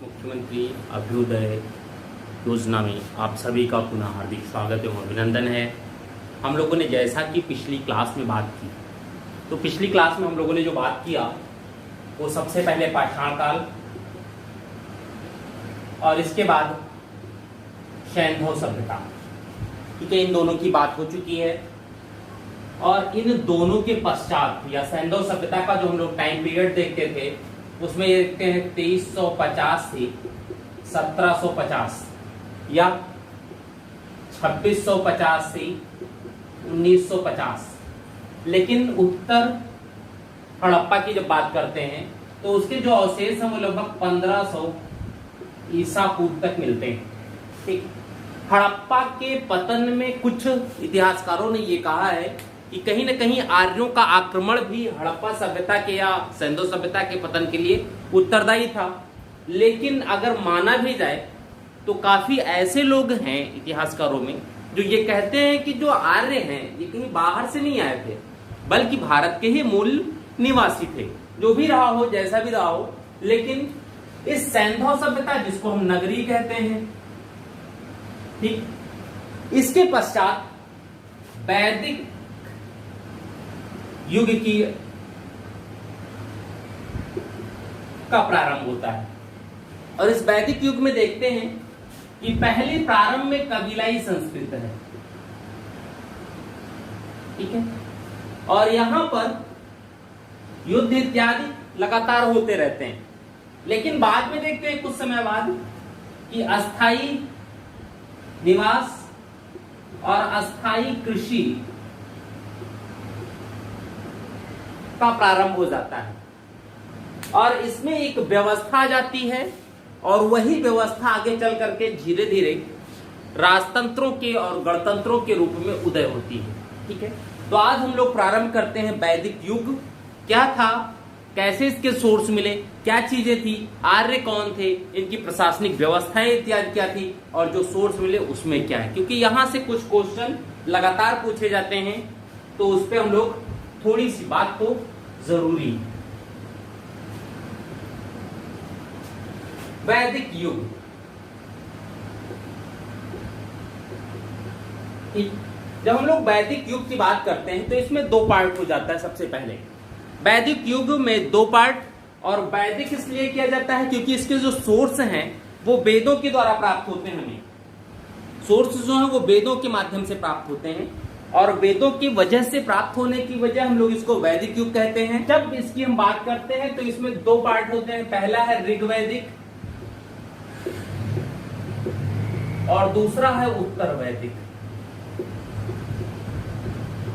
मुख्यमंत्री अभ्युदय योजना में आप सभी का पुनः हार्दिक स्वागत एवं अभिनंदन है। हम लोगों ने जैसा कि पिछली क्लास में बात की, तो पिछली क्लास में हम लोगों ने जो बात किया वो सबसे पहले पाषाण काल और इसके बाद सैंधव सभ्यता, ठीक है, इन दोनों की बात हो चुकी है। और इन दोनों के पश्चात या सैंधव सभ्यता का जो हम लोग टाइम पीरियड देखते थे उसमें ये देखते हैं 2350 से 1750 या 2650 से 1950। लेकिन उत्तर हड़प्पा की जब बात करते हैं तो उसके जो अवशेष हैं वो लगभग 1500 ईसा पूर्व तक मिलते हैं। ठीक, हड़प्पा के पतन में कुछ इतिहासकारों ने ये कहा है कि कहीं न कहीं आर्यों का आक्रमण भी हड़प्पा सभ्यता के या सैंधव सभ्यता के पतन के लिए उत्तरदायी था। लेकिन अगर माना भी जाए तो काफी ऐसे लोग हैं इतिहासकारों में जो ये कहते हैं कि जो आर्य हैं ये कहीं बाहर से नहीं आए थे, बल्कि भारत के ही मूल निवासी थे। जो भी रहा हो, जैसा भी रहा हो, लेकिन इस सैंधव सभ्यता जिसको हम नगरी कहते हैं, ठीक, इसके पश्चात वैदिक युग का प्रारंभ होता है। और इस वैदिक युग में देखते हैं कि पहले प्रारंभ में कबीलाई संस्कृत है, ठीक है, और यहां पर युद्ध इत्यादि लगातार होते रहते हैं। लेकिन बाद में देखते हैं कुछ समय बाद कि अस्थाई निवास और अस्थाई कृषि का प्रारंभ हो जाता है और इसमें एक व्यवस्था आ जाती है और वही व्यवस्था आगे चल करके धीरे धीरे राजतंत्रों के और गणतंत्रों के रूप में उदय होती है। ठीक है, तो आज हम लोग प्रारंभ करते हैं वैदिक युग क्या था, कैसे इसके सोर्स मिले, क्या चीजें थी, आर्य कौन थे, इनकी प्रशासनिक व्यवस्थाएं इत्यादि क्या थी और जो सोर्स मिले उसमें क्या है, क्योंकि यहां से कुछ क्वेश्चन लगातार पूछे जाते हैं तो उस पर हम लोग थोड़ी सी बात तो जरूरी है। वैदिक युग, जब हम लोग वैदिक युग की बात करते हैं तो इसमें दो पार्ट हो जाता है। सबसे पहले वैदिक युग में दो पार्ट, और वैदिक इसलिए किया जाता है क्योंकि इसके जो सोर्स हैं वो वेदों के द्वारा प्राप्त होते हैं। हमें सोर्स जो है वो वेदों के माध्यम से प्राप्त होते हैं और वेदों की वजह से प्राप्त होने की वजह हम लोग इसको वैदिक युग कहते हैं। जब इसकी हम बात करते हैं तो इसमें दो पार्ट होते हैं, पहला है ऋग्वैदिक और दूसरा है उत्तर वैदिक।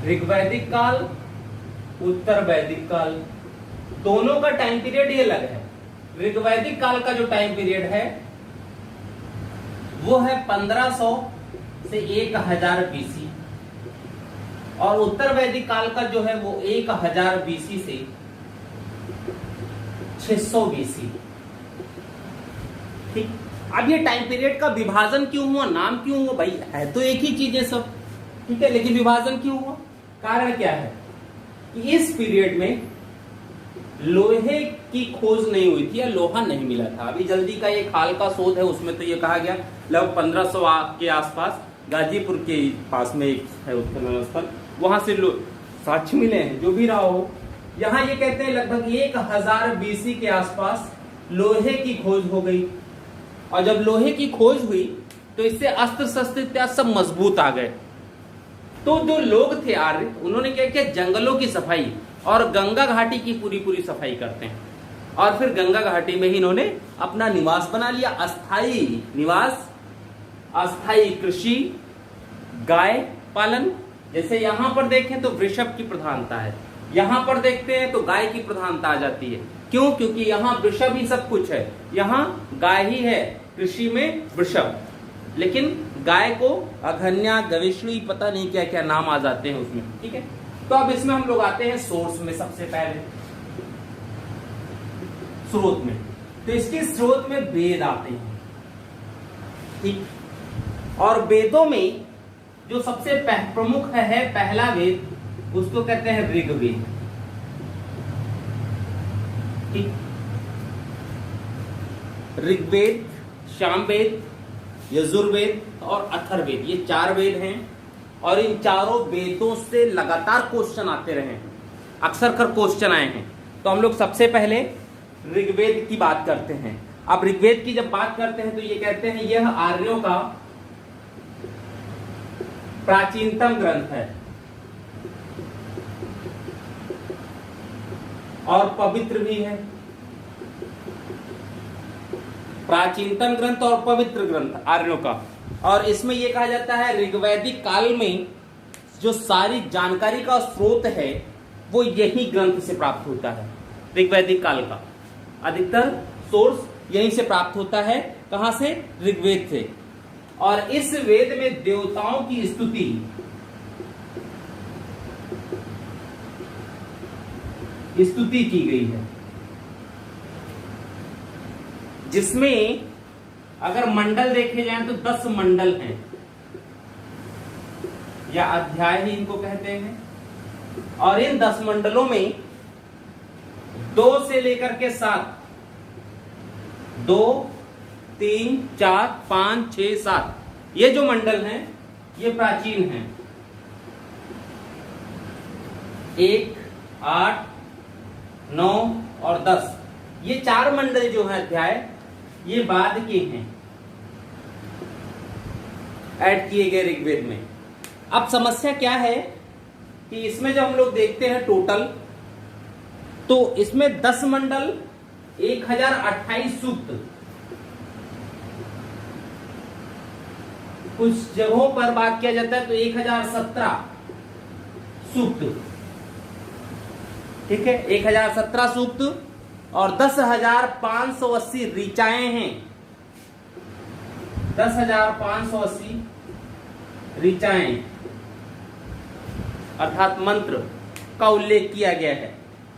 ऋग्वैदिक काल, उत्तर वैदिक काल, दोनों का टाइम पीरियड ये अलग है। ऋग्वैदिक काल का जो टाइम पीरियड है वो है 1500 से 1000 बीसी और उत्तर वैदिक काल का जो है वो 1000 बीसी से 600 बीसी। ठीक, अब ये टाइम पीरियड का विभाजन क्यों हुआ, नाम क्यों हुआ, भाई है तो एक ही चीज है सब, ठीक है, लेकिन विभाजन क्यों हुआ, कारण क्या है कि इस पीरियड में लोहे की खोज नहीं हुई थी या लोहा नहीं मिला था। अभी जल्दी का एक हाल का शोध है, उसमें तो ये कहा गया लगभग 1500 के आसपास गाजीपुर के पास में एक है उत्खनन स्थल, वहां से साक्ष्य मिले हैं। जो भी रहा हो, यहाँ ये कहते हैं लगभग 1000 बीसी के आसपास लोहे की खोज हो गई और जब लोहे की खोज हुई तो इससे अस्त्र शस्त्र इत्यादि सब मजबूत आ गए। तो जो लोग थे आर्य, उन्होंने क्या किया, जंगलों की सफाई और गंगा घाटी की पूरी सफाई करते हैं और फिर गंगा घाटी में ही इन्होंने अपना निवास बना लिया, अस्थाई निवास, अस्थाई कृषि, गाय पालन। जैसे यहां पर देखें तो वृषभ की प्रधानता है, यहां पर देखते हैं तो गाय की प्रधानता आ जाती है। क्यों? क्योंकि यहाँ वृषभ ही सब कुछ है, यहाँ गाय ही है, कृषि में वृषभ, लेकिन गाय को अघन्या, गविष्णी, पता नहीं क्या क्या नाम आ जाते हैं उसमें। ठीक है, तो अब इसमें हम लोग आते हैं सोर्स में। सबसे पहले स्रोत में, तो इसके स्रोत में वेद आते हैं। ठीक, और वेदों में जो सबसे प्रमुख है पहला वेद, उसको कहते हैं ऋग्वेद। ठीक, ऋग्वेद, सामवेद, यजुर्वेद और अथर्ववेद, ये 4 वेद हैं और इन चारों वेदों से लगातार क्वेश्चन आते रहे हैं, अक्सर कर क्वेश्चन आए हैं। तो हम लोग सबसे पहले ऋग्वेद की बात करते हैं। अब ऋग्वेद की जब बात करते हैं तो ये कहते हैं यह आर्यों का प्राचीनतम ग्रंथ है और पवित्र भी है। प्राचीनतम ग्रंथ और पवित्र ग्रंथ आर्यों का, और इसमें यह कहा जाता है ऋग्वैदिक काल में जो सारी जानकारी का स्रोत है वो यही ग्रंथ से प्राप्त होता है। ऋग्वैदिक काल का अधिकतर सोर्स यहीं से प्राप्त होता है। कहां से? ऋग्वेद से। और इस वेद में देवताओं की स्तुति की गई है, जिसमें अगर मंडल देखे जाएं तो 10 मंडल हैं या अध्याय ही इनको कहते हैं। और इन 10 मंडलों में 2 से लेकर के 7, 2, 3, 4, 5, 6, 7 ये जो मंडल हैं ये प्राचीन हैं। 1, 8, 9 और 10 ये 4 मंडल जो हैं अध्याय ये बाद के हैं, ऐड किए गए ऋग्वेद में। अब समस्या क्या है कि इसमें जब हम लोग देखते हैं टोटल तो इसमें 10 मंडल, 1028 सूक्त, कुछ जगहों पर बात किया जाता है तो 1017 सूक्त, ठीक है, 1017 सूक्त और 10,580 ऋचाएं हैं। 10,580 ऋचाएं अर्थात मंत्र का उल्लेख किया गया है,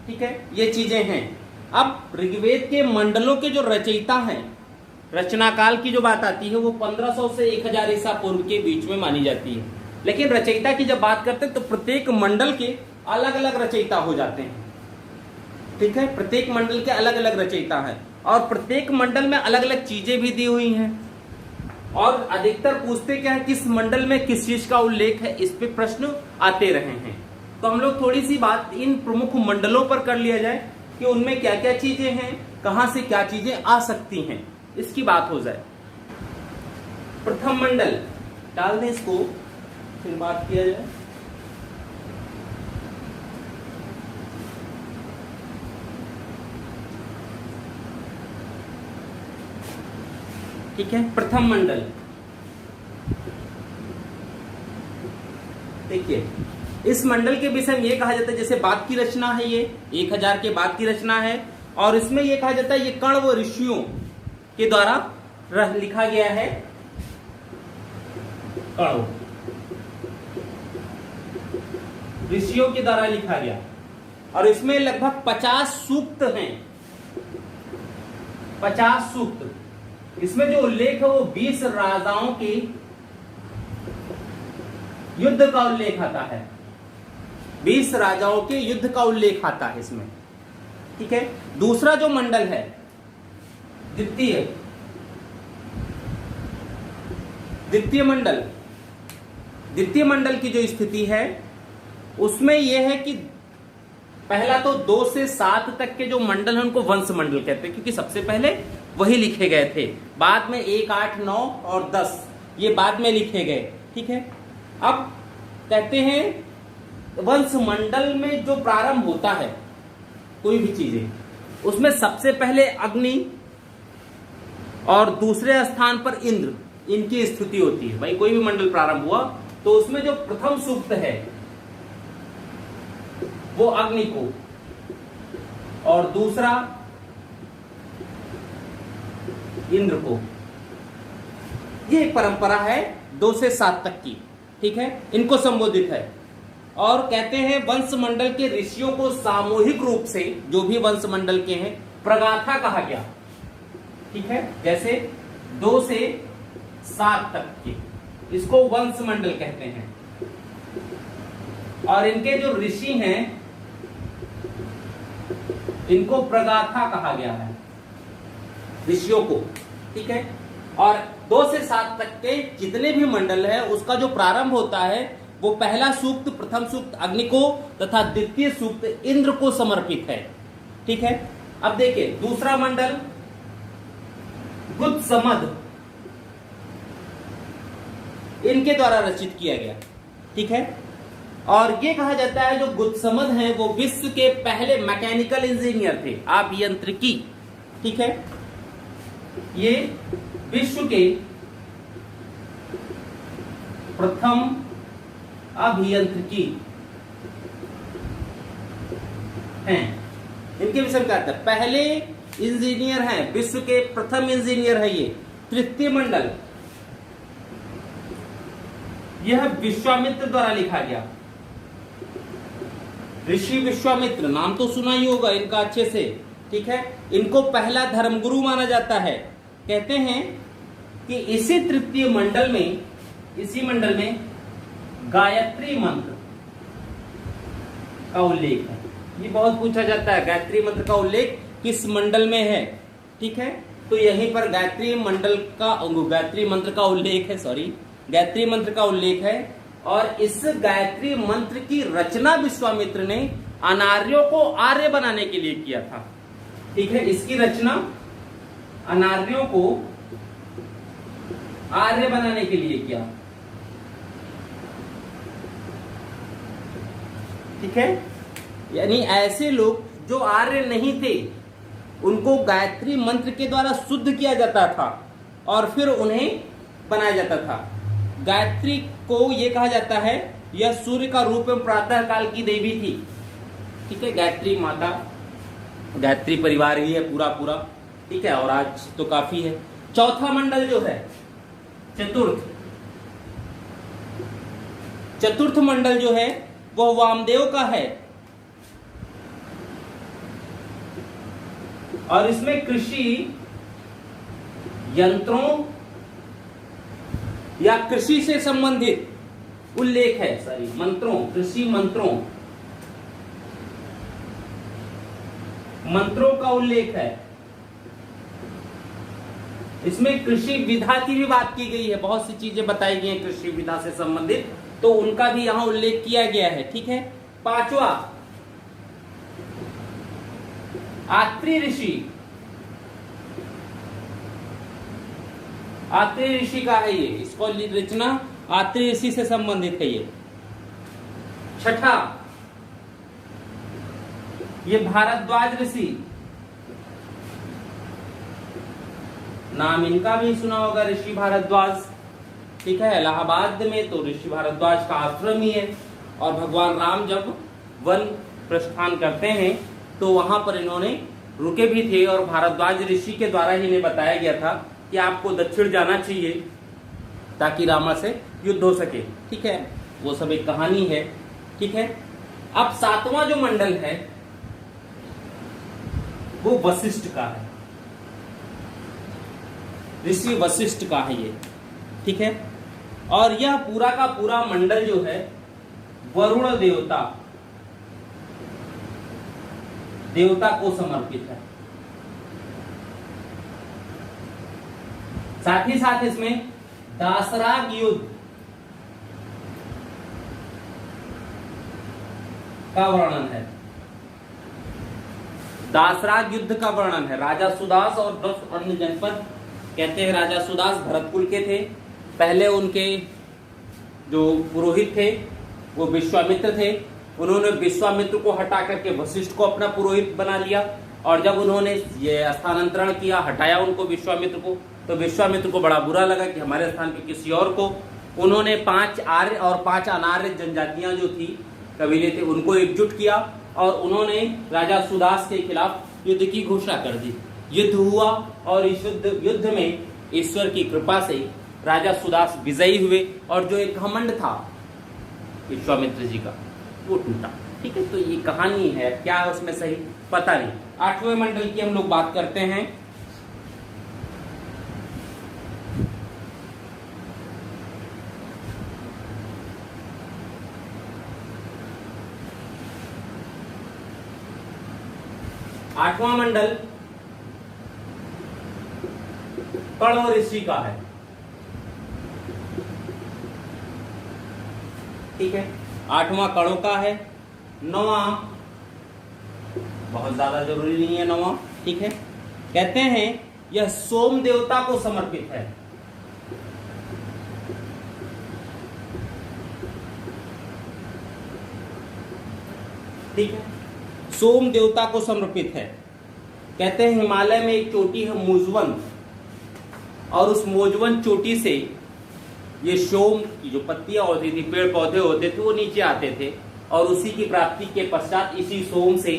ठीक है, ये चीजें हैं। अब ऋग्वेद के मंडलों के जो रचयिता हैं, रचना काल की जो बात आती है वो 1500 से 1000 ईसा पूर्व के बीच में मानी जाती है। लेकिन रचयिता की जब बात करते हैं तो प्रत्येक मंडल के अलग अलग रचयिता हो जाते हैं, ठीक है, प्रत्येक मंडल के अलग अलग रचयिता हैं और प्रत्येक मंडल में अलग अलग चीजें भी दी हुई हैं। और अधिकतर पूछते क्या है, किस मंडल में किस चीज का उल्लेख है, इस पे प्रश्न आते रहे हैं। तो हम लोग थोड़ी सी बात इन प्रमुख मंडलों पर कर लिया जाए कि उनमें क्या क्या चीजें हैं, कहां से क्या चीजें आ सकती हैं, इसकी बात हो जाए। प्रथम मंडल डाल दें इसको, फिर बात किया जाए। ठीक है, प्रथम मंडल देखिए, इस मंडल के विषय में यह कहा जाता है जैसे बाद की रचना है, ये 1000 के बाद की रचना है और इसमें यह कहा जाता है ये कण व ऋषियों के द्वारा लिखा गया है। कण ऋषियों के द्वारा लिखा गया और इसमें लगभग 50 सूक्त हैं, 50 सूक्त। इसमें जो उल्लेख है वो 20 राजाओं के युद्ध का उल्लेख आता है, 20 राजाओं के युद्ध का उल्लेख आता है इसमें, ठीक है। दूसरा जो मंडल है द्वितीय मंडल की जो स्थिति है उसमें यह है कि पहला तो 2 से 7 तक के जो मंडल हैं उनको वंश मंडल कहते हैं, क्योंकि सबसे पहले वही लिखे गए थे। बाद में 1, 8, 9 और 10 ये बाद में लिखे गए, ठीक है। अब कहते हैं वंश मंडल में जो प्रारंभ होता है कोई भी चीजें, उसमें सबसे पहले अग्नि और दूसरे स्थान पर इंद्र, इनकी स्थिति होती है। भाई कोई भी मंडल प्रारंभ हुआ तो उसमें जो प्रथम सूक्त है वो अग्नि को और दूसरा इंद्र को, ये एक परंपरा है 2 से 7 तक की, ठीक है, इनको संबोधित है। और कहते हैं वंश मंडल के ऋषियों को सामूहिक रूप से, जो भी वंश मंडल के हैं, प्रगाथा कहा गया, ठीक है, जैसे 2 से 7 तक के, इसको वंश मंडल कहते हैं। और इनके जो ऋषि हैं इनको प्रगाथा कहा गया है, ऋषियों को, ठीक है। और 2 से 7 तक के जितने भी मंडल है उसका जो प्रारंभ होता है वो पहला सूक्त, प्रथम सूक्त अग्नि को तथा द्वितीय सूक्त इंद्र को समर्पित है, ठीक है। अब देखिए दूसरा मंडल गुत्समद, इनके द्वारा रचित किया गया, ठीक है। और ये कहा जाता है जो गुत्समद हैं वो विश्व के पहले मैकेनिकल इंजीनियर थे, अभियंत्रिकी, ठीक है। ये विश्व के प्रथम अभियंत्रिकी हैं, इनके विषय में कहता है पहले इंजीनियर हैं, विश्व के प्रथम इंजीनियर है ये। तृतीय मंडल यह विश्वामित्र द्वारा लिखा गया, ऋषि विश्वामित्र, नाम तो सुना ही होगा इनका अच्छे से, ठीक है। इनको पहला धर्मगुरु माना जाता है। कहते हैं कि इसी तृतीय मंडल में, इसी मंडल में गायत्री मंत्र का उल्लेख है। ये बहुत पूछा जाता है गायत्री मंत्र का उल्लेख किस मंडल में है, ठीक है। तो यहीं पर गायत्री मंत्र का उल्लेख है, गायत्री मंत्र का उल्लेख है। और इस गायत्री मंत्र की रचना विश्वामित्र ने अनार्यों को आर्य बनाने के लिए किया था, ठीक है। इसकी रचना अनार्यों को आर्य बनाने के लिए किया, ठीक है। यानी ऐसे लोग जो आर्य नहीं थे उनको गायत्री मंत्र के द्वारा शुद्ध किया जाता था और फिर उन्हें बनाया जाता था। गायत्री को यह कहा जाता है यह सूर्य का रूप में प्रातः काल की देवी थी, ठीक है। गायत्री माता, गायत्री परिवार ही है पूरा, ठीक है। और आज तो काफी है। चौथा मंडल जो है चतुर्थ मंडल जो है वह वामदेव का है और इसमें कृषि यंत्रों या कृषि से संबंधित उल्लेख है, कृषि मंत्रों का उल्लेख है। इसमें कृषि विधा की भी बात की गई है, बहुत सी चीजें बताई गई हैं कृषि विधा से संबंधित, तो उनका भी यहां उल्लेख किया गया है, ठीक है। पांचवा आत्री ऋषि का है ये, इसको रचना आत्री ऋषि से संबंधित है ये। छठा ये भारद्वाज ऋषि, नाम इनका भी सुना होगा, ऋषि भारद्वाज, ठीक है। इलाहाबाद में तो ऋषि भारद्वाज का आश्रम ही है और भगवान राम जब वन प्रस्थान करते हैं तो वहां पर इन्होंने रुके भी थे और भारद्वाज ऋषि के द्वारा ही इन्हें बताया गया था कि आपको दक्षिण जाना चाहिए ताकि रामा से युद्ध हो सके, ठीक है। वो सब एक कहानी है, ठीक है। अब सातवां जो मंडल है वो वशिष्ठ का है, ऋषि वशिष्ठ का है ये, ठीक है। और यह पूरा का पूरा मंडल जो है वरुण देवता को समर्पित है। साथ ही साथ इसमें दासराग युद्ध का वर्णन है, दासराग युद्ध का वर्णन है। राजा सुदास और 10 अन्य जनपद, कहते हैं राजा सुदास भरतकुल के थे, पहले उनके जो पुरोहित थे वो विश्वामित्र थे, उन्होंने विश्वामित्र को हटा करके वशिष्ठ को अपना पुरोहित बना लिया और जब उन्होंने ये स्थानांतरण किया, हटाया उनको विश्वामित्र को, तो विश्वामित्र को बड़ा बुरा लगा कि हमारे स्थान पे किसी और को, उन्होंने 5 आर्य और 5 अनार्य जनजातियां जो थी, कबीले थे, उनको एकजुट किया और उन्होंने राजा सुदास के खिलाफ युद्ध की घोषणा कर दी। युद्ध हुआ और इस युद्ध में ईश्वर की कृपा से राजा सुदास विजयी हुए और जो एक घमंड था विश्वामित्र जी का वो टूटा, ठीक है। तो ये कहानी है, क्या है उसमें सही पता नहीं। 8वें मंडल की हम लोग बात करते हैं। आठवां मंडल कण्व ऋषि का है। ठीक है, 8वां कण्व का है। 9वां बहुत ज्यादा जरूरी नहीं है 9वां। ठीक है, कहते हैं यह सोम देवता को समर्पित है। ठीक है, सोम देवता को समर्पित है। कहते हैं हिमालय में एक चोटी है मोजवन, और उस मोजवन चोटी से ये सोम की जो पत्तियां होती थी, पेड़ पौधे होते थे, वो नीचे आते थे, और उसी की प्राप्ति के पश्चात इसी सोम से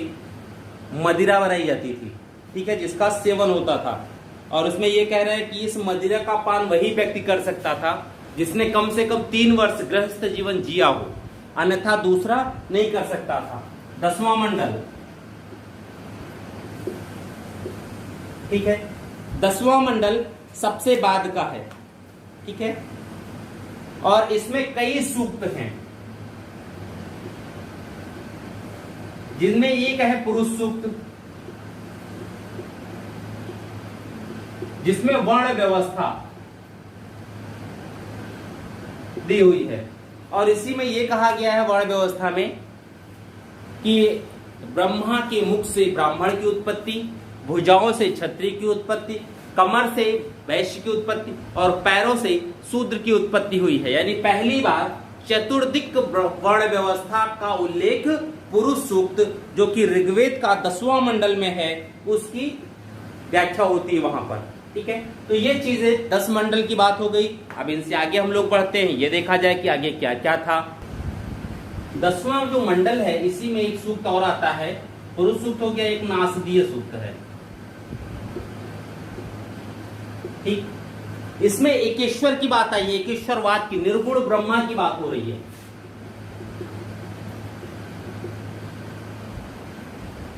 मदिरा बनाई जाती थी। ठीक है, जिसका सेवन होता था। और उसमें ये कह रहे हैं कि इस मदिरा का पान वही व्यक्ति कर सकता था जिसने कम से कम 3 वर्ष गृहस्थ जीवन जिया हो, अन्यथा दूसरा नहीं कर सकता था। 10वां मंडल। ठीक है, 10वां मंडल सबसे बाद का है। ठीक है, और इसमें कई सूक्त हैं, जिनमें एक है पुरुष सूक्त, जिसमें वर्ण व्यवस्था दी हुई है। और इसी में यह कहा गया है वर्ण व्यवस्था में कि ब्रह्मा के मुख से ब्राह्मण की उत्पत्ति, भुजाओं से क्षत्रिय की उत्पत्ति, कमर से वैश्य की उत्पत्ति और पैरों से शूद्र की उत्पत्ति हुई है। यानी पहली बार चतुर्दिक वर्ण व्यवस्था का उल्लेख पुरुष सूक्त, जो कि ऋग्वेद का 10वां मंडल में है, उसकी व्याख्या होती है वहां पर। ठीक है, तो ये चीजें 10 मंडल की बात हो गई। अब इनसे आगे हम लोग बढ़ते हैं, ये देखा जाए कि आगे क्या क्या था। 10वां जो मंडल है, इसी में एक सूक्त और आता है, पुरुष सूक्त हो गया, एक नासदीय सूक्त है। ठीक, इसमें एकेश्वर की बात आई है, एकेश्वरवाद की, निर्गुण ब्रह्मा की बात हो रही है,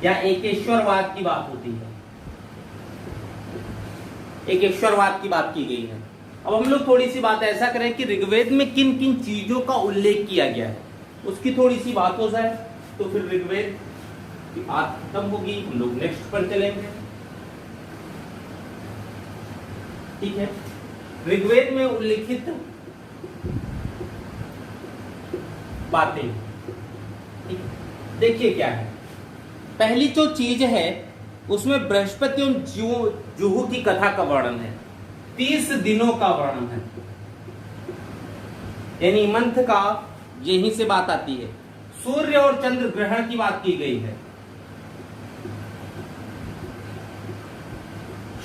या एकेश्वरवाद की बात होती है, एकेश्वरवाद की बात की गई है। अब हम लोग थोड़ी सी बात ऐसा करें कि ऋग्वेद में किन किन चीजों का उल्लेख किया गया है, उसकी थोड़ी सी बात हो जाए, तो फिर ऋग्वेद की बात खत्म होगी, हम लोग नेक्स्ट पर चलेंगे। ठीक है, ऋग्वेद में उल्लिखित बातें, देखिए क्या है। पहली जो चीज है उसमें बृहस्पति और जुहू की कथा का वर्णन है, 30 दिनों का वर्णन है, यानी मंथ का यहीं से बात आती है। सूर्य और चंद्र ग्रहण की बात की गई है,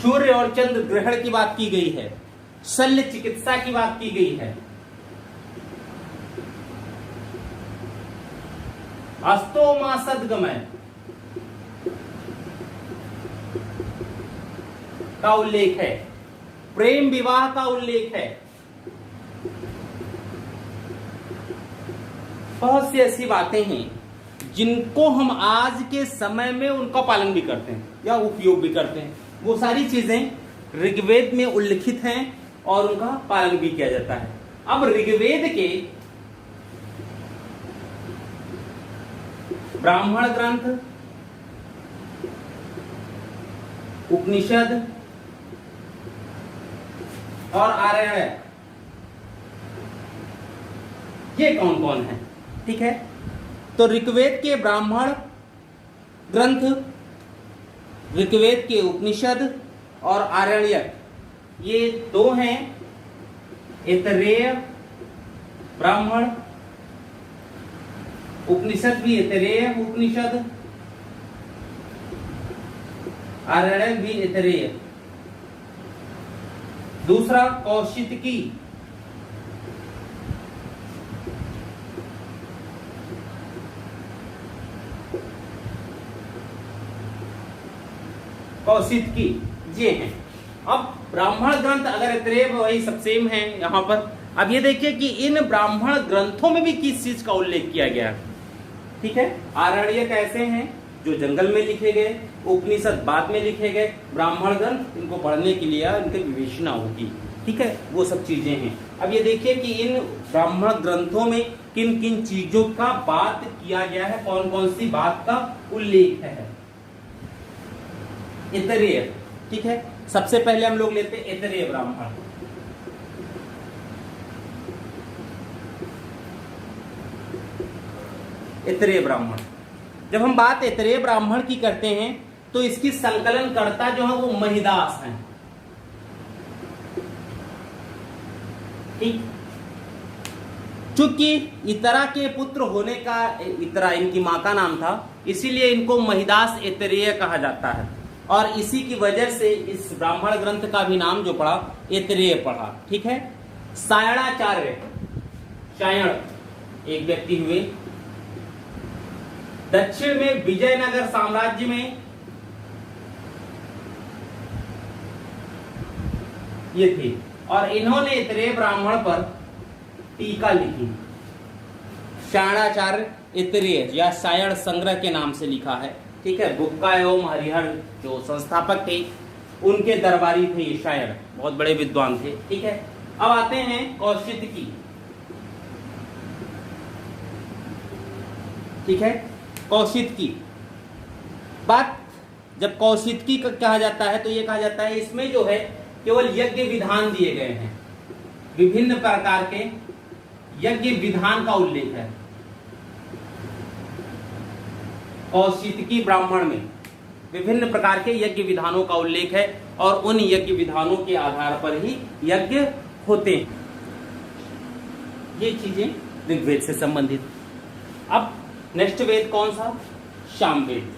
सूर्य और चंद्र ग्रहण की बात की गई है, शल्य चिकित्सा की बात की गई है, अस्तोमा सद्गमय का उल्लेख है, प्रेम विवाह का उल्लेख है, बहुत सी ऐसी बातें हैं जिनको हम आज के समय में उनका पालन भी करते हैं या उपयोग भी करते हैं। वो सारी चीजें ऋग्वेद में उल्लिखित हैं और उनका पालन भी किया जाता है। अब ऋग्वेद के ब्राह्मण ग्रंथ, उपनिषद और आर्यण, ये कौन कौन है? ठीक है, तो ऋग्वेद के ब्राह्मण ग्रंथ, ऋग्वेद के उपनिषद और आरण्यक, ये 2 हैं। ऐतरेय ब्राह्मण, उपनिषद भी ऐतरेय उपनिषद, आरण्यक भी ऐतरेय। दूसरा कौशितकी, कौशितकी ये हैं। अब ब्राह्मण ग्रंथ अगर ऐतरेय वही सब सेम है यहां पर। अब ये देखिए कि इन ब्राह्मण ग्रंथों में भी किस चीज का उल्लेख किया गया है। ठीक है, आरण्यक ऐसे हैं जो जंगल में लिखे गए, उपनिषद बाद में लिखे गए, ब्राह्मण ग्रंथ इनको पढ़ने के लिए इनकी विवेचना होगी। ठीक है, वो सब चीजें हैं। अब ये देखिए कि इन ब्राह्मण ग्रंथों में किन किन चीजों का बात किया गया है, कौन कौन सी बात का उल्लेख है। ऐतरेय, ठीक है, सबसे पहले हम लोग लेते हैं ऐतरेय ब्राह्मण। ऐतरेय ब्राह्मण, जब हम बात ऐतरेय ब्राह्मण की करते हैं तो इसकी संकलनकर्ता जो है वो महिदास हैं। ठीक, चूंकि इतरा के पुत्र होने का, इतरा इनकी मां का नाम था, इसीलिए इनको महिदास ऐतरेय कहा जाता है। और इसी की वजह से इस ब्राह्मण ग्रंथ का भी नाम जो पड़ा ऐतरेय पड़ा। ठीक है। सायणाचार्य, सायण एक व्यक्ति हुए, दक्षिण में विजयनगर साम्राज्य में ये थे और इन्होंने ऐतरेय ब्राह्मण पर टीका लिखी। सायणाचार्य ऐतरेय या सायण संग्रह के नाम से लिखा है। ठीक है। बुक्का एवं हरिहर जो संस्थापक थे उनके दरबारी थे ये शायर, बहुत बड़े विद्वान थे। ठीक है। अब आते हैं कौशिकी। ठीक है। कौशिकी बात जब कौशिकी का कहा जाता है तो ये कहा जाता है इसमें जो है केवल यज्ञ विधान दिए गए हैं, विभिन्न प्रकार के यज्ञ विधान का उल्लेख है। कौशिकी ब्राह्मण में विभिन्न प्रकार के यज्ञ विधानों का उल्लेख है और उन यज्ञ विधानों के आधार पर ही यज्ञ होते हैं। ये चीजें ऋग्वेद से संबंधित। अब नेक्स्ट वेद कौन सा? सामवेद।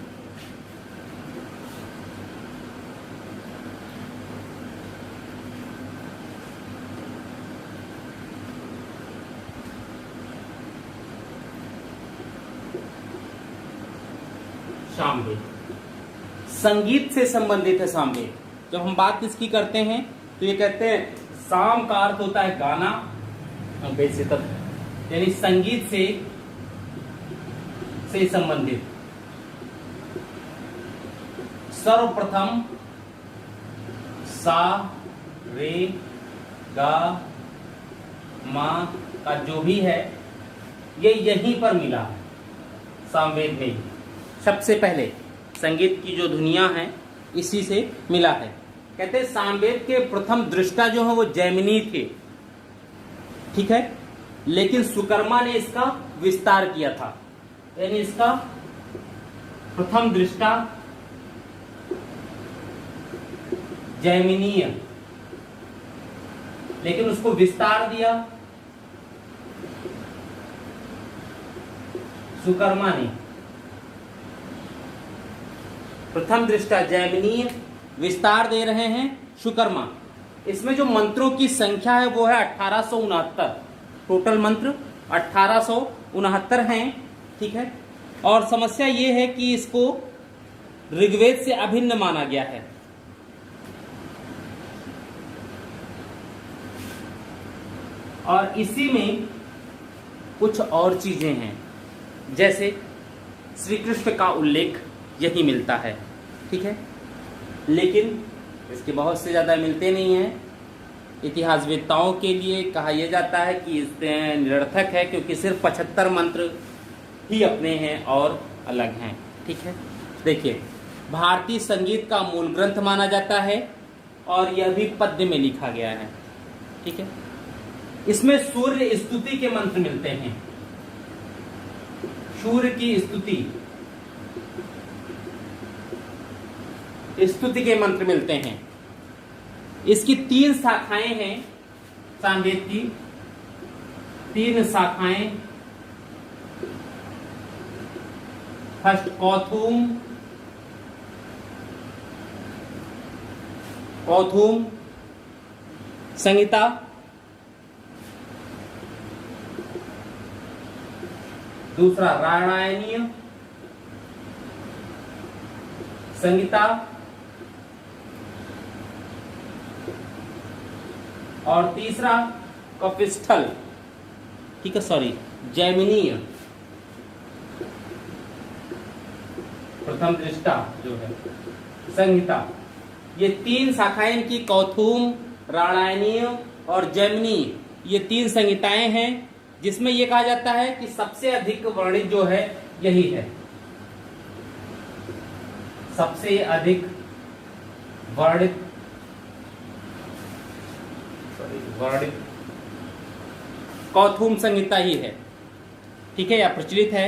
सामवेद संगीत से संबंधित है। सामवेद जब हम बात इसकी करते हैं तो ये कहते हैं साम का अर्थ होता है गाना, वैसे तब यानी संगीत से संबंधित। सर्वप्रथम सा रे गा मा का जो भी है ये यहीं पर मिला है सामवेद में। सबसे पहले संगीत की जो धुनियां हैं इसी से मिला है। कहते हैं सामवेद के प्रथम दृष्टा जो है वो जैमिनी थे। ठीक है। लेकिन सुकर्मा ने इसका विस्तार किया था, यानी इसका प्रथम दृष्टा जैमिनीय, लेकिन उसको विस्तार दिया सुकर्मा ने। प्रथम दृष्टा जैमिनीय, विस्तार दे रहे हैं सुकर्मा। इसमें जो मंत्रों की संख्या है वो है 1869। टोटल मंत्र 1869 हैं। ठीक है। और समस्या ये है कि इसको ऋग्वेद से अभिन्न माना गया है। और इसी में कुछ और चीजें हैं, जैसे श्री कृष्ण का उल्लेख यही मिलता है। ठीक है। लेकिन इसके बहुत से ज्यादा मिलते नहीं हैं। इतिहासवेत्ताओं के लिए कहा यह जाता है कि इससे निरर्थक है, क्योंकि सिर्फ 75 मंत्र ही अपने हैं और अलग हैं। ठीक है। देखिए, भारतीय संगीत का मूल ग्रंथ माना जाता है और यह भी पद्य में लिखा गया है। ठीक है। इसमें सूर्य स्तुति के मंत्र मिलते हैं। सूर्य की स्तुति के मंत्र मिलते हैं। इसकी 3 शाखाएं हैं। सामवेद की 3 शाखाएं। फर्स्ट कौथुम संहिता, दूसरा रामायणीय संहिता और तीसरा कपिस्थल। ठीक है, सॉरी, जैमिनीय प्रथम दृष्टा जो है संहिता। ये 3 शाखाएं इनकी कौथुम, रामायणीय और जैमिनी, ये 3 संहिताएं हैं, जिसमें यह कहा जाता है कि सबसे अधिक वर्णित जो है यही है। सबसे अधिक वर्णित वर्णित कौथुम संहिता ही है, ठीक है, या प्रचलित है।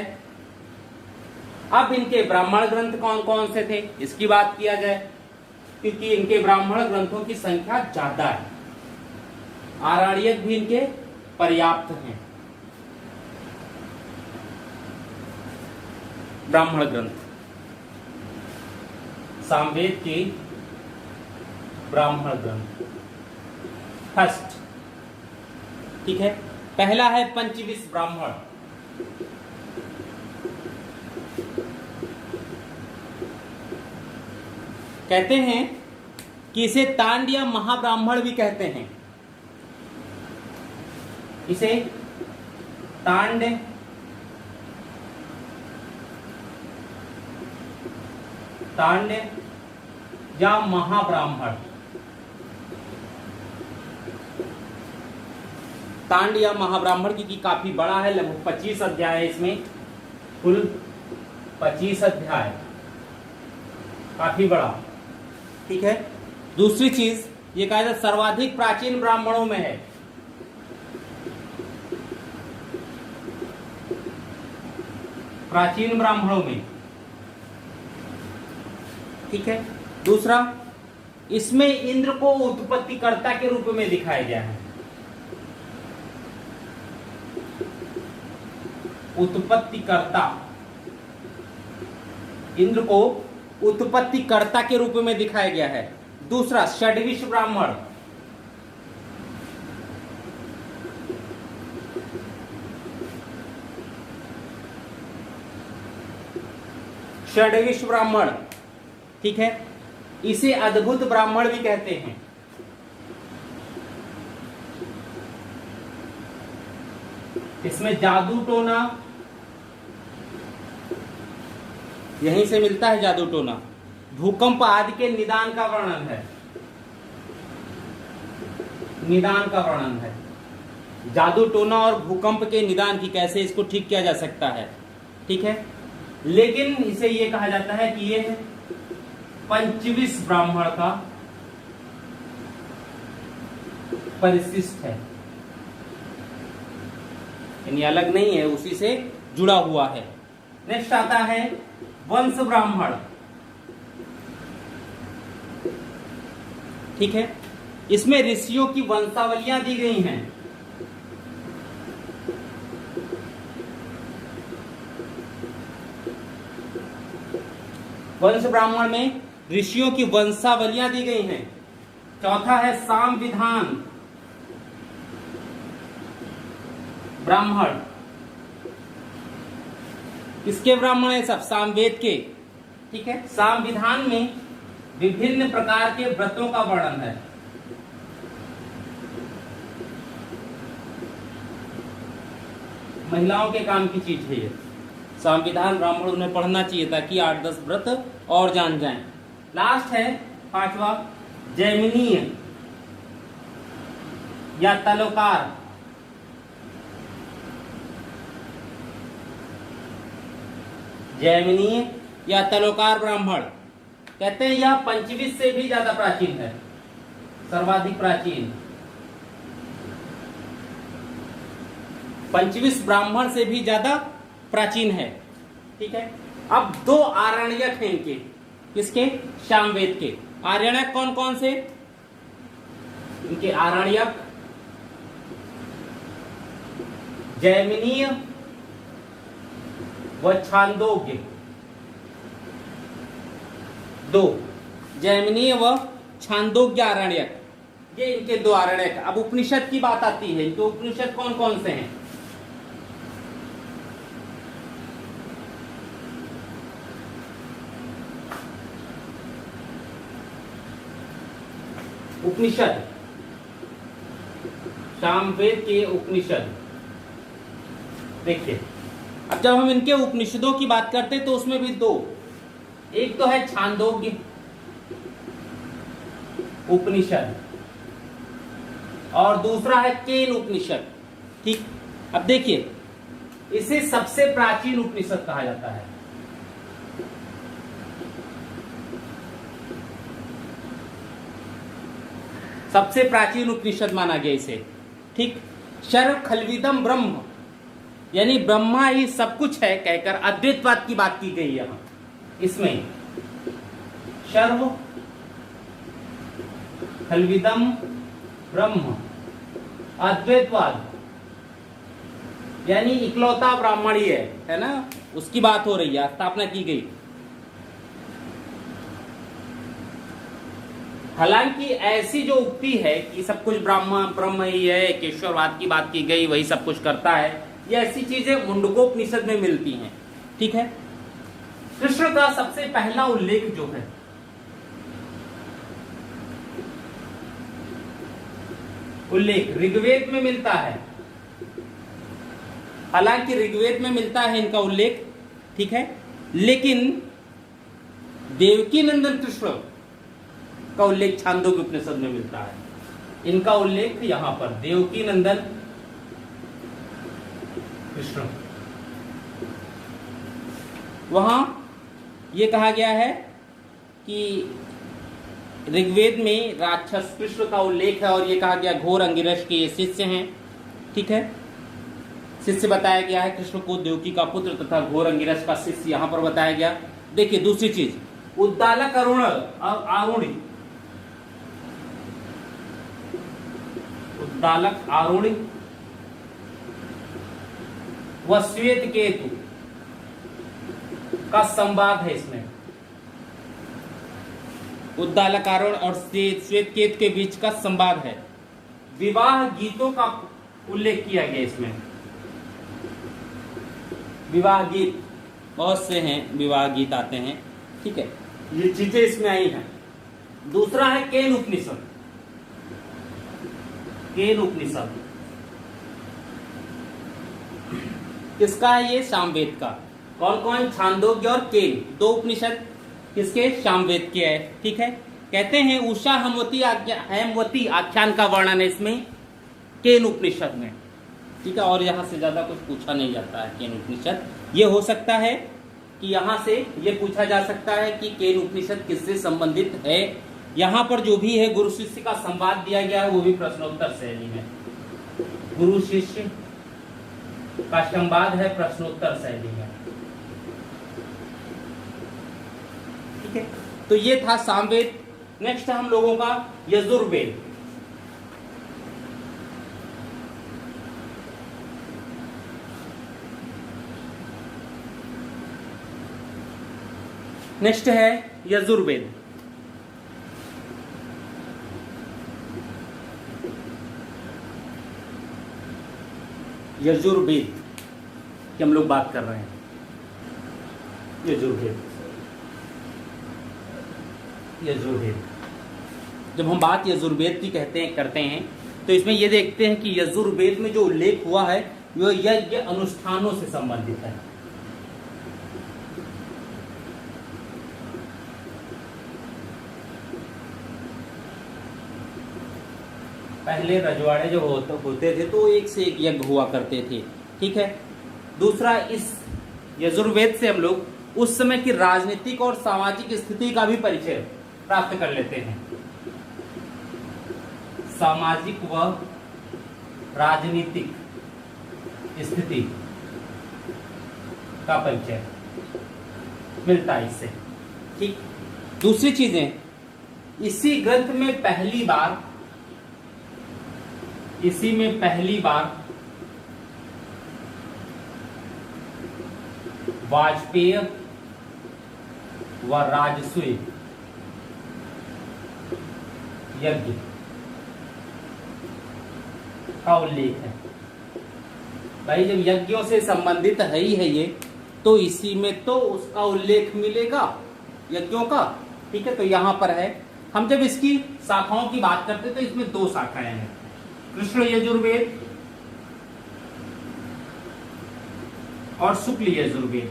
अब इनके ब्राह्मण ग्रंथ कौन कौन से थे इसकी बात किया जाए, क्योंकि इनके ब्राह्मण ग्रंथों की संख्या ज्यादा है। आरण्यक भी इनके पर्याप्त हैं। ब्राह्मण ग्रंथ, सामवेद के ब्राह्मण ग्रंथ फर्स्ट, ठीक है। पहला है पंचविश ब्राह्मण। कहते हैं कि इसे तांड या महाब्राह्मण भी कहते हैं। इसे तांड या महाब्राह्मण, तांड या महाब्राह्मण की काफी बड़ा है, लगभग 25 अध्याय है इसमें, कुल 25 अध्याय, काफी बड़ा, ठीक है। दूसरी चीज ये कहा जाता सर्वाधिक प्राचीन ब्राह्मणों में है। प्राचीन ब्राह्मणों में, ठीक है। दूसरा, इसमें इंद्र को उत्पत्तिकर्ता के रूप में दिखाया गया है। उत्पत्तिकर्ता, इंद्र को उत्पत्तिकर्ता के रूप में दिखाया गया है। दूसरा, षड्विश ब्राह्मण, षड्विश ब्राह्मण, ठीक है। इसे अद्भुत ब्राह्मण भी कहते हैं। इसमें जादू टोना, यहीं से मिलता है जादू टोना, भूकंप आदि के निदान का वर्णन है, निदान का वर्णन है। जादू टोना और भूकंप के निदान की कैसे इसको ठीक किया जा सकता है, ठीक है। लेकिन इसे ये कहा जाता है कि ये पंचविश ब्राह्मण का परिशिष्ट है, यानी अलग नहीं है, उसी से जुड़ा हुआ है। नेक्स्ट आता है वंश ब्राह्मण, ठीक है। इसमें ऋषियों की वंशावलियां दी गई हैं। वंश ब्राह्मण में ऋषियों की वंशावलियां दी गई हैं। चौथा है साम विधान ब्राह्मण। किसके ब्राह्मण है सब? सामवेद के, ठीक है। साम विधान में विभिन्न प्रकार के व्रतों का वर्णन है। महिलाओं के काम की चीज है ये। संविधान ब्राह्मणों ने पढ़ना चाहिए ताकि 8-10 व्रत और जान जाएं। लास्ट है पांचवा, जैमिनीय या तलोकार। जैमिनीय या तलोकार ब्राह्मण, कहते हैं यह पंचविश से भी ज्यादा प्राचीन है, सर्वाधिक प्राचीन। पंचविश ब्राह्मण से भी ज्यादा प्राचीन है, ठीक है। अब 2 आरण्यक हैं इनके, किसके? सामवेद के। आरण्यक कौन कौन से? इनके आरण्यक जैमिनीय व छांदोग्य, 2 जैमिनीय व छांदोग्य आरण्यक, ये इनके 2 आरण्यक। अब उपनिषद की बात आती है, तो उपनिषद कौन कौन से हैं? उपनिषद, सामवेद के उपनिषद। देखिए, अब जब हम इनके उपनिषदों की बात करते हैं तो उसमें भी 2, एक तो है छांदोग्य उपनिषद और दूसरा है केन उपनिषद, ठीक। अब देखिए, इसे सबसे प्राचीन उपनिषद कहा जाता है। सबसे प्राचीन उपनिषद माना गया इसे। ठीक, सर्व खल्विदम ब्रह्म, यानी ब्रह्मा ही सब कुछ है कहकर अद्वैतवाद की बात की गई यहां इसमें। सर्व खल्विदम ब्रह्म, अद्वैतवाद यानी इकलौता ब्राह्मण ही है ना, उसकी बात हो रही है, स्थापना की गई। हालांकि ऐसी जो उक्ति है कि सब कुछ ब्रह्म ही है, केशववाद की बात की गई, वही सब कुछ करता है, ये ऐसी चीजें मुंडकोपनिषद में मिलती हैं। ठीक है, कृष्ण का सबसे पहला उल्लेख जो है उल्लेख ऋग्वेद में मिलता है। हालांकि ऋग्वेद में मिलता है इनका उल्लेख, ठीक है, लेकिन देवकी नंदन कृष्ण का उल्लेख छांदोग्य उपनिषद में मिलता है। इनका उल्लेख यहां पर देवकी नंदन कृष्ण, वहां यह कहा गया है कि ऋग्वेद में राक्षस कृष्ण का उल्लेख है और यह कहा गया घोर अंगिरस के ये शिष्य हैं। ठीक है, शिष्य बताया गया है कृष्ण को, देवकी का पुत्र तथा घोर अंगिरस का शिष्य यहां पर बताया गया। देखिए दूसरी चीज, उद्दालक आरुणि, उद्दालक आरुणि व श्वेत केतु का संवाद है इसमें। उद्दालक आरुण और श्वेत केतु के बीच का संवाद है। विवाह गीतों का उल्लेख किया गया इसमें। विवाह गीत बहुत से हैं, विवाह गीत आते हैं। ठीक है, ये चीजें इसमें आई हैं। दूसरा है केन उपनिषद। केन उपनिषद किसका है? ये सामवेद का। कौन कौन? छांदोग्य और केन, दो उपनिषद किसके? सामवेद के है। ठीक है, कहते हैं उषा हेमवती आख्यान का वर्णन है इसमें केन उपनिषद में। ठीक है, और यहां से ज्यादा कुछ पूछा नहीं जाता है केन उपनिषद। ये हो सकता है कि यहां से ये पूछा जा सकता है कि केन उपनिषद किससे संबंधित है। यहां पर जो भी है गुरु शिष्य का संवाद दिया गया है वो भी प्रश्नोत्तर शैली में। गुरु शिष्य का संवाद है प्रश्नोत्तर शैली में। ठीक है, तो ये था सामवेद। नेक्स्ट हम लोगों का यजुर्वेद। नेक्स्ट है यजुर्वेद। यजुर्वेद की हम लोग बात कर रहे हैं। यजुर्वेद, यजुर्वेद जब हम बात यजुर्वेद की करते हैं तो इसमें ये देखते हैं कि यजुर्वेद में जो उल्लेख हुआ है वो यज्ञ अनुष्ठानों से संबंधित है। पहले रजवाड़े जो होते थे तो एक से एक यज्ञ हुआ करते थे। ठीक है, दूसरा इस यजुर्वेद से हम लोग उस समय की राजनीतिक और सामाजिक स्थिति का भी परिचय प्राप्त कर लेते हैं। सामाजिक व राजनीतिक स्थिति का परिचय मिलता है इससे। ठीक, दूसरी चीजें, इसी ग्रंथ में पहली बार वाजपेय व राजसूय यज्ञ का उल्लेख है। भाई जब यज्ञों से संबंधित है ही है ये, तो इसी में तो उसका उल्लेख मिलेगा यज्ञों का। ठीक है, तो यहां पर है। हम जब इसकी शाखाओं की बात करते तो इसमें दो शाखाएं हैं, कृष्ण यजुर्वेद और शुक्ल यजुर्वेद।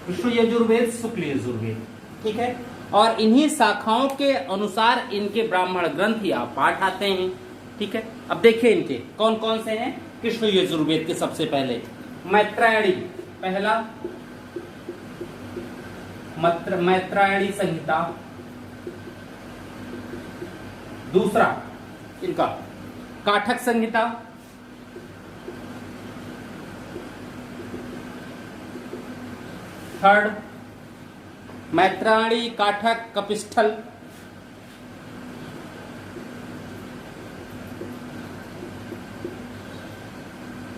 कृष्ण यजुर्वेद, शुक्ल यजुर्वेद। ठीक है, और इन्हीं शाखाओं के अनुसार इनके ब्राह्मण ग्रंथ या पाठ आते हैं। ठीक है, अब देखिए इनके कौन कौन से हैं। कृष्ण यजुर्वेद के सबसे पहले मैत्रायणी, पहला मैत्रायणी संहिता। दूसरा इनका काठक संहिता। थर्ड मैत्रायणी, काठक, कपिस्थल।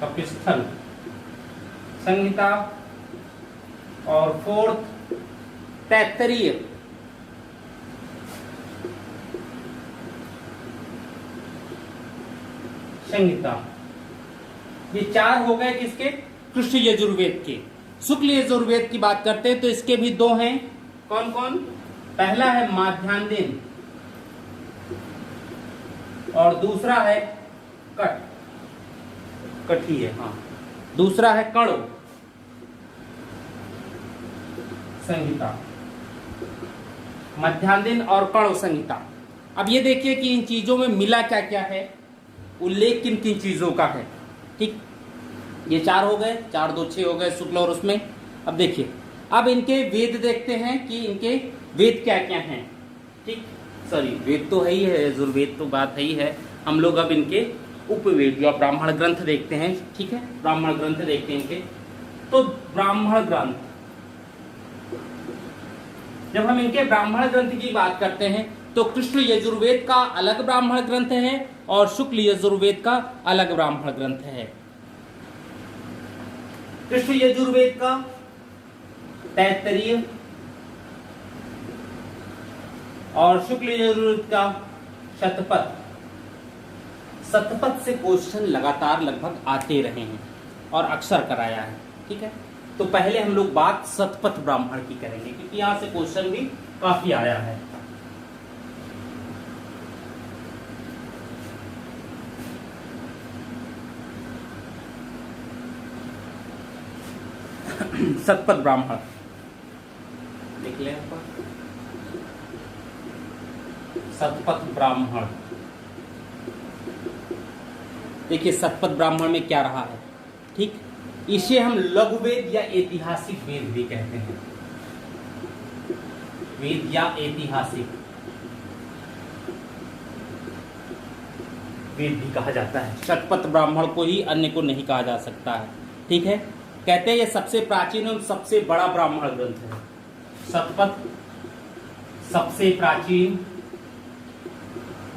कपिस्थल संहिता। और फोर्थ तैत्तरीय संहिता। ये चार हो गए किसके? कृष्ण यजुर्वेद के। शुक्ल यजुर्वेद की बात करते हैं तो इसके भी दो हैं। कौन कौन? पहला है माध्यान्दिन और दूसरा है कठी है, हाँ। दूसरा है कणो संहिता, मध्यान्दिन और कणो संहिता। अब ये देखिए कि इन चीजों में मिला क्या क्या है, उल्लेख किन किन चीजों का है। ठीक, ये चार हो गए, 4 2 6 हो गए शुक्ल और उसमें। अब देखिए, अब इनके वेद देखते हैं कि इनके वेद क्या क्या हैं। ठीक, सॉरी वेद तो है ही है, यजुर्वेद तो बात है ही है। हम लोग अब इनके उपवेद या ब्राह्मण ग्रंथ देखते हैं। ठीक है, ब्राह्मण ग्रंथ देखते हैं इनके। तो ब्राह्मण ग्रंथ, जब हम इनके ब्राह्मण ग्रंथ की बात करते हैं तो कृष्ण यजुर्वेद का अलग ब्राह्मण ग्रंथ है और शुक्ल यजुर्वेद का अलग ब्राह्मण ग्रंथ है। कृष्ण यजुर्वेद का तैत्तरीय और शुक्ल यजुर्वेद का शतपथ। शतपथ से क्वेश्चन लगातार लगभग आते रहे हैं और अक्सर कराया है। ठीक है, तो पहले हम लोग बात शतपथ ब्राह्मण की करेंगे क्योंकि यहां से क्वेश्चन भी काफी आया है। शतपथ ब्राह्मण देख लें आप। शतपथ ब्राह्मण, देखिए शतपथ ब्राह्मण में क्या रहा है। ठीक, इसे हम लघुवेद या ऐतिहासिक वेद भी कहते हैं। वेद या ऐतिहासिक वेद भी कहा जाता है। शतपथ ब्राह्मण को ही, अन्य को नहीं कहा जा सकता है। ठीक है, कहते हैं ये सबसे प्राचीन और सबसे बड़ा ब्राह्मण ग्रंथ है। शतपथ सबसे प्राचीन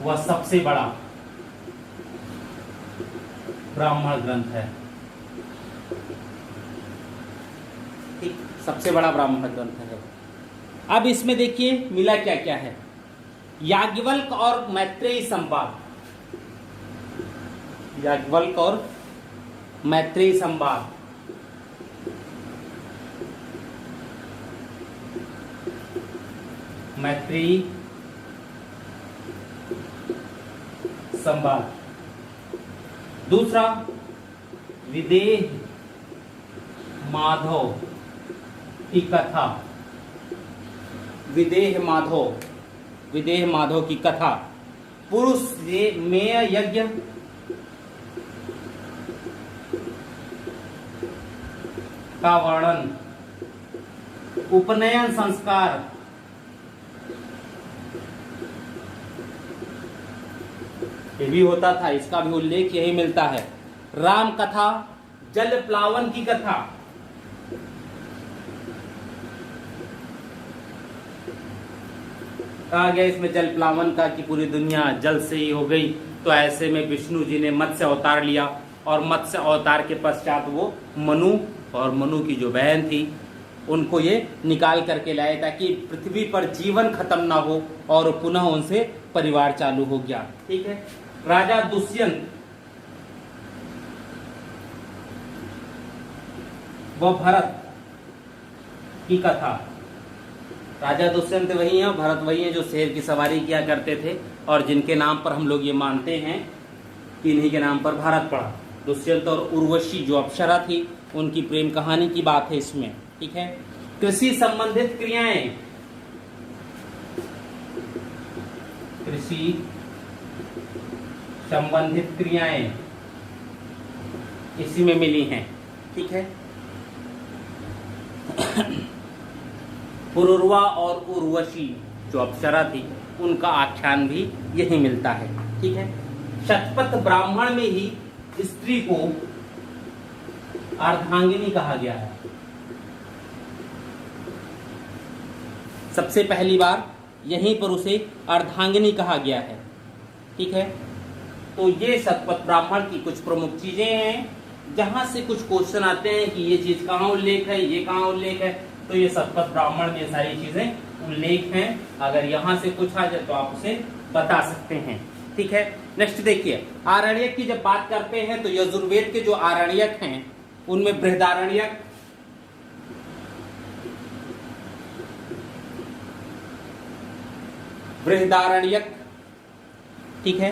व सबसे बड़ा ब्राह्मण ग्रंथ है। ठीक, सबसे बड़ा ब्राह्मण ग्रंथ है। अब इसमें देखिए मिला क्या क्या है। याज्ञवल्क और मैत्रेयी संवाद, याज्ञवल्क और मैत्रेयी संवाद, मैत्रेयी संवाद। दूसरा विदेह माधव की कथा, विदेह माधव, विदेह माधव की कथा। पुरुष मेय यज्ञ का वर्णन, उपनयन संस्कार, ये भी होता था, इसका भी उल्लेख यही मिलता है। राम कथा, जल प्लावन की कथा, कहा गया इसमें जल प्लावन का कि पूरी दुनिया जल से ही हो गई। तो ऐसे में विष्णु जी ने मत्स्य अवतार लिया और मत्स्य अवतार के पश्चात वो मनु और मनु की जो बहन थी उनको ये निकाल करके लाए ताकि पृथ्वी पर जीवन खत्म ना हो और पुनः उनसे परिवार चालू हो गया। ठीक है, राजा दुष्यंत व भरत की कथा। राजा दुष्यंत वही है, भरत वही है जो शेर की सवारी किया करते थे और जिनके नाम पर हम लोग ये मानते हैं कि इन्हीं के नाम पर भारत पड़ा। दुष्यंत और उर्वशी जो अप्सरा थी उनकी प्रेम कहानी की बात है इसमें। ठीक है, कृषि संबंधित क्रियाएं, कृषि संबंधित क्रियाएं इसी में मिली हैं। ठीक है, पुरुरवा और उर्वशी जो अप्सरा थी उनका आख्यान भी यही मिलता है। ठीक है, शतपथ ब्राह्मण में ही स्त्री को अर्धांगिनी कहा गया है। सबसे पहली बार यहीं पर उसे अर्धांगिनी कहा गया है। ठीक है, तो ये शतपथ ब्राह्मण की कुछ प्रमुख चीजें हैं, जहां से कुछ क्वेश्चन आते हैं कि ये चीज कहाँ उल्लेख है, ये कहाँ उल्लेख है, तो ये शतपथ ब्राह्मण में सारी चीजें उल्लेख हैं। अगर यहां से कुछ आ जाए तो आप उसे बता सकते हैं। ठीक है, नेक्स्ट देखिए, आरण्यक की जब बात करते हैं तो यजुर्वेद के जो आरण्यक हैं उनमें बृहदारण्यक, ठीक है,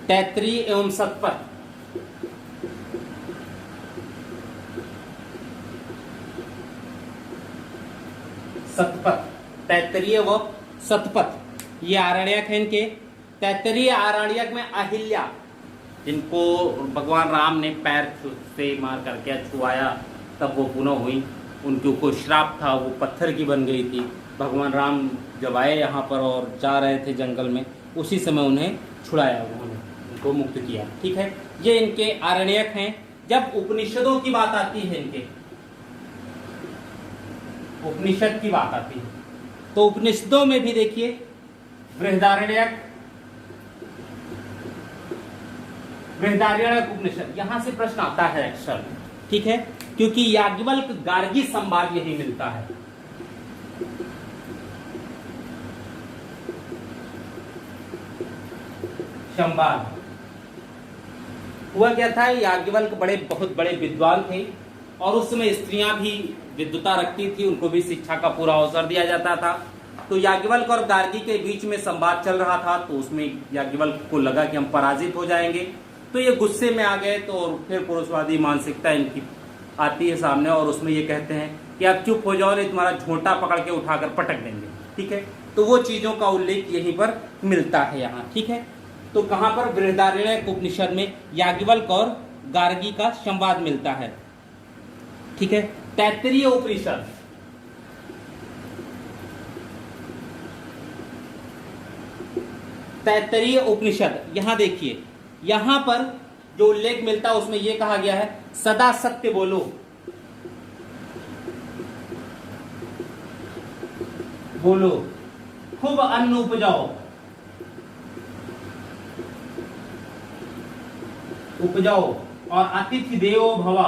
तैत्तिरीय एवं शतपथ, तैत्तिरीय व शतपथ ये आरण्यक हैं इनके। तैत्तिरीय आरण्यक में अहिल्या, जिनको भगवान राम ने पैर से मार करके छुआया तब वो पुनः हुई, उनके ऊपर श्राप था, वो पत्थर की बन गई थी। भगवान राम जब आए यहाँ पर और जा रहे थे जंगल में, उसी समय उन्हें छुड़ाया, उन्होंने उनको मुक्त किया। ठीक है, ये इनके आरण्यक हैं। जब उपनिषदों की बात आती है, इनके उपनिषद की बात आती है, तो उपनिषदों में भी देखिए बृहदारण्यक उपनिषद, यहां से प्रश्न आता है अक्सर। ठीक है, क्योंकि याज्ञवल्क्य गार्गी संवाद यही मिलता है। संवाद हुआ क्या था, याज्ञवल्क्य बहुत बड़े विद्वान थे और उस समय स्त्रियां भी विद्वता रखती थी, उनको भी शिक्षा का पूरा अवसर दिया जाता था। तो याज्ञवल्क्य और गार्गी के बीच में संवाद चल रहा था, तो उसमें याज्ञवल्क्य को लगा कि हम पराजित हो जाएंगे, तो ये गुस्से में आ गए। तो फिर पुरुषवादी मानसिकता इनकी आती है सामने और उसमें ये कहते हैं कि आप चुप हो जाओ, नहीं तुम्हारा झोंटा पकड़ के उठाकर पटक देंगे। ठीक है, तो वो चीजों का उल्लेख यहीं पर मिलता है यहाँ। ठीक है, तो कहां पर, बृहदारण्यक उपनिषद में याज्ञवल्क्य और गार्गी का संवाद मिलता है। ठीक है, तैत्तिरीय उपनिषद, तैत्तिरीय उपनिषद, यहां देखिए, यहां पर जो उल्लेख मिलता है उसमें यह कहा गया है, सदा सत्य बोलो, खूब अन्न उपजाओ और अतिथि देवो भव,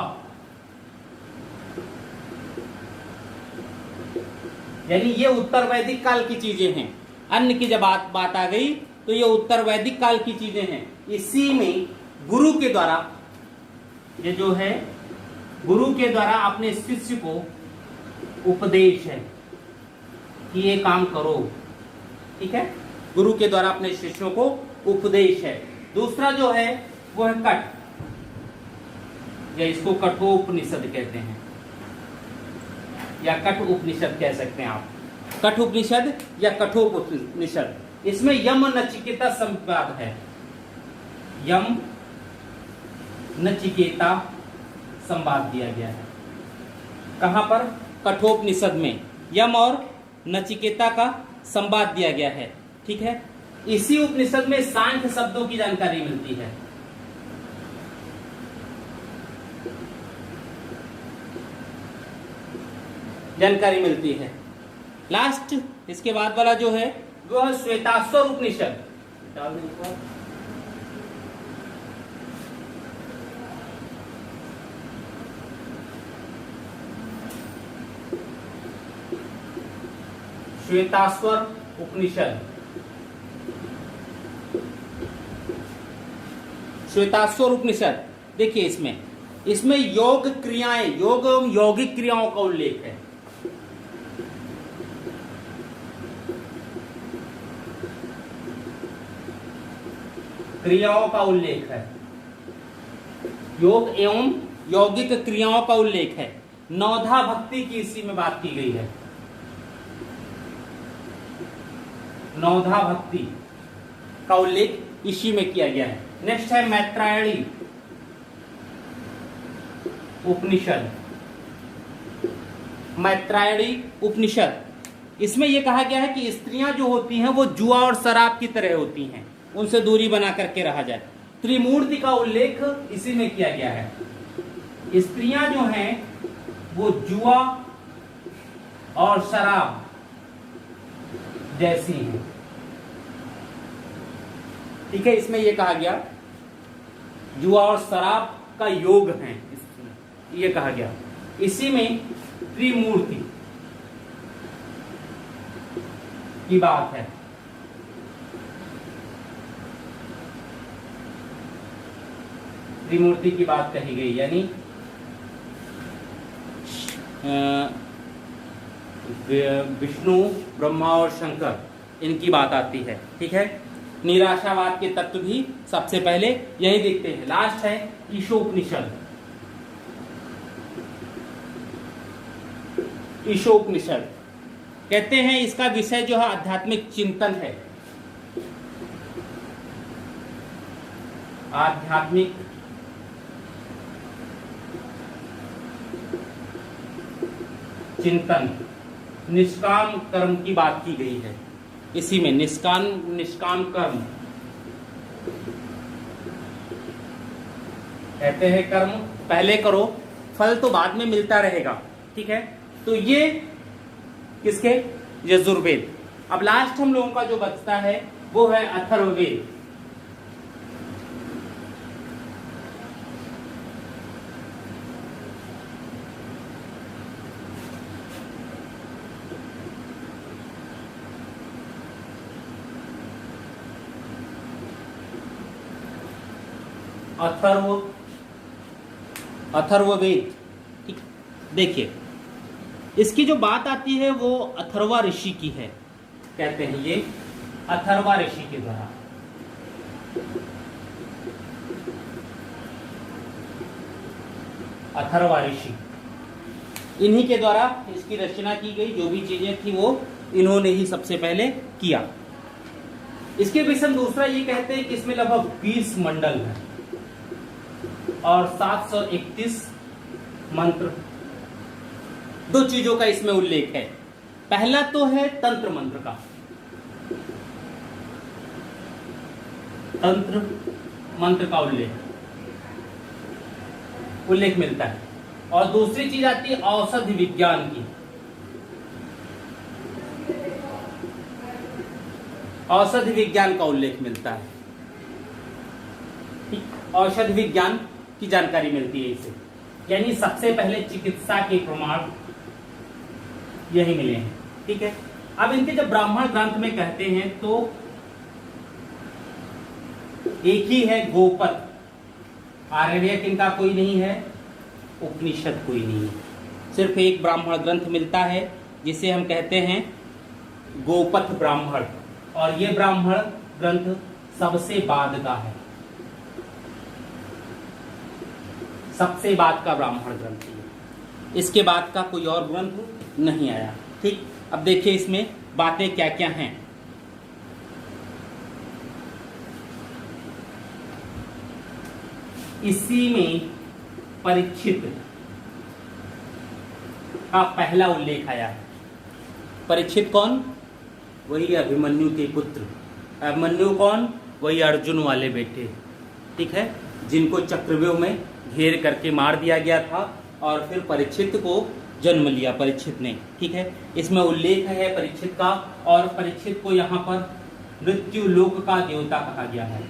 यानी ये उत्तर वैदिक काल की चीजें हैं। अन्न की जब बात आ गई तो ये उत्तर वैदिक काल की चीजें हैं। इसी में गुरु के द्वारा, ये जो है गुरु के द्वारा अपने शिष्य को उपदेश है कि ये काम करो। ठीक है, गुरु के द्वारा अपने शिष्यों को उपदेश है। दूसरा जो है वो है कठ, या इसको कठोपनिषद कहते हैं, या कठ उपनिषद कह सकते हैं आप, कठ उपनिषद या कठोपनिषद। इसमें यम नचिकेता संवाद है, यम नचिकेता संवाद दिया गया है। कहां पर, कठोपनिषद में यम और नचिकेता का संवाद दिया गया है। ठीक है, इसी उपनिषद में सांख्य शब्दों की जानकारी मिलती है। जानकारी मिलती है। लास्ट इसके बाद वाला जो है वो है श्वेताश्वर उपनिषद। श्वेताश्वर उपनिषद, श्वेताश्वर उपनिषद देखिए, इसमें योग क्रियाएं, योग एवं यौगिक क्रियाओं का उल्लेख है। क्रियाओं का उल्लेख है, योग एवं यौगिक क्रियाओं का उल्लेख है। नौधा भक्ति की इसी में बात की गई है, नौधा भक्ति का उल्लेख इसी में किया गया है। नेक्स्ट है मैत्रायणी उपनिषद। मैत्रायणी उपनिषद इसमें यह कहा गया है कि स्त्रियां जो होती हैं वो जुआ और शराब की तरह होती हैं, उनसे दूरी बना करके रहा जाए। त्रिमूर्ति का उल्लेख इसी में किया गया है। स्त्रियां जो हैं वो जुआ और शराब जैसी हैं, ठीक है। इसमें यह कहा गया जुआ और शराब का योग है, इसमें यह कहा गया। इसी में त्रिमूर्ति की बात है। त्रिमूर्ति की बात कही गई, यानी विष्णु, ब्रह्मा और शंकर, इनकी बात आती है, ठीक है। निराशावाद के तत्व भी सबसे पहले यही देखते हैं। लास्ट है ईशोपनिषद। ईशोपनिषद कहते हैं इसका विषय जो है आध्यात्मिक चिंतन है। आध्यात्मिक चिंतन, निष्काम कर्म की बात की गई है इसी में। निष्काम कर्म कहते हैं कर्म पहले करो, फल तो बाद में मिलता रहेगा, ठीक है। तो ये किसके? यजुर्वेद। अब लास्ट हम लोगों का जो बचता है वो है अथर्ववेद। अथर्ववेद, ठीक। देखिए इसकी जो बात आती है वो अथर्वा ऋषि की है, कहते हैं ये अथर्वा ऋषि के द्वारा। अथर्वा ऋषि, इन्हीं के द्वारा इसकी रचना की गई। जो भी चीजें थी वो इन्होंने ही सबसे पहले किया। इसके विषय में दूसरा ये कहते हैं कि इसमें लगभग 20 मंडल है और 731 मंत्र। दो चीजों का इसमें उल्लेख है। पहला तो है तंत्र मंत्र का, तंत्र मंत्र का उल्लेख मिलता है। और दूसरी चीज आती है औषधि विज्ञान की। औषधि विज्ञान का उल्लेख मिलता है, ठीक। औषधि विज्ञान की जानकारी मिलती है इसे, यानी सबसे पहले चिकित्सा के प्रमाण यही मिले हैं, ठीक है। अब इनके जब ब्राह्मण ग्रंथ में कहते हैं तो एक ही है गोपथ। आर्यवर्त इनका कोई नहीं है, उपनिषद कोई नहीं है, सिर्फ एक ब्राह्मण ग्रंथ मिलता है जिसे हम कहते हैं गोपथ ब्राह्मण। और ये ब्राह्मण ग्रंथ सबसे बाद का है, सबसे बाद का ब्राह्मण ग्रंथ है। इसके बाद का कोई और ग्रंथ नहीं आया, ठीक। अब देखिए इसमें बातें क्या क्या हैं। इसी में परीक्षित का पहला उल्लेख आया है। परीक्षित कौन? वही अभिमन्यु के पुत्र। अभिमन्यु कौन? वही अर्जुन वाले बेटे, ठीक है, जिनको चक्रव्यूह में घेर करके मार दिया गया था और फिर परीक्षित को जन्म लिया परीक्षित ने, ठीक है। इसमें उल्लेख है परीक्षित का, और परीक्षित को यहाँ पर मृत्यु लोक का देवता कहा गया है।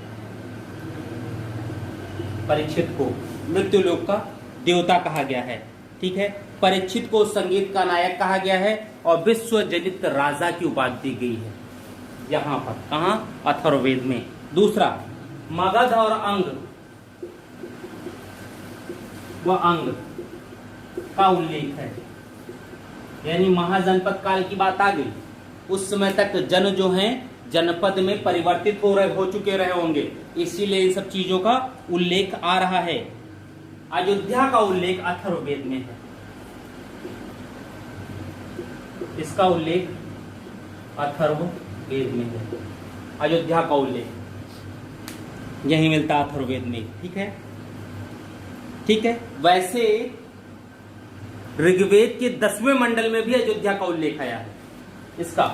परीक्षित को मृत्यु लोक का देवता कहा गया है, ठीक है। परीक्षित को संगीत का नायक कहा गया है और विश्व जनित राजा की उपाधि दी गई है यहाँ पर। कहाँ? अथर्ववेद में। दूसरा, मगध और अंग व अंग का उल्लेख है, यानी महाजनपद काल की बात आ गई। उस समय तक जन जो हैं जनपद में परिवर्तित हो चुके रहे होंगे, इसीलिए इन सब चीजों का उल्लेख आ रहा है। अयोध्या का उल्लेख अथर्ववेद में है, इसका उल्लेख अथर्ववेद में है। अयोध्या का उल्लेख यही मिलता है अथर्ववेद में, ठीक है, ठीक है। वैसे ऋग्वेद के 10वें मंडल में भी अयोध्या का उल्लेख आया है। इसका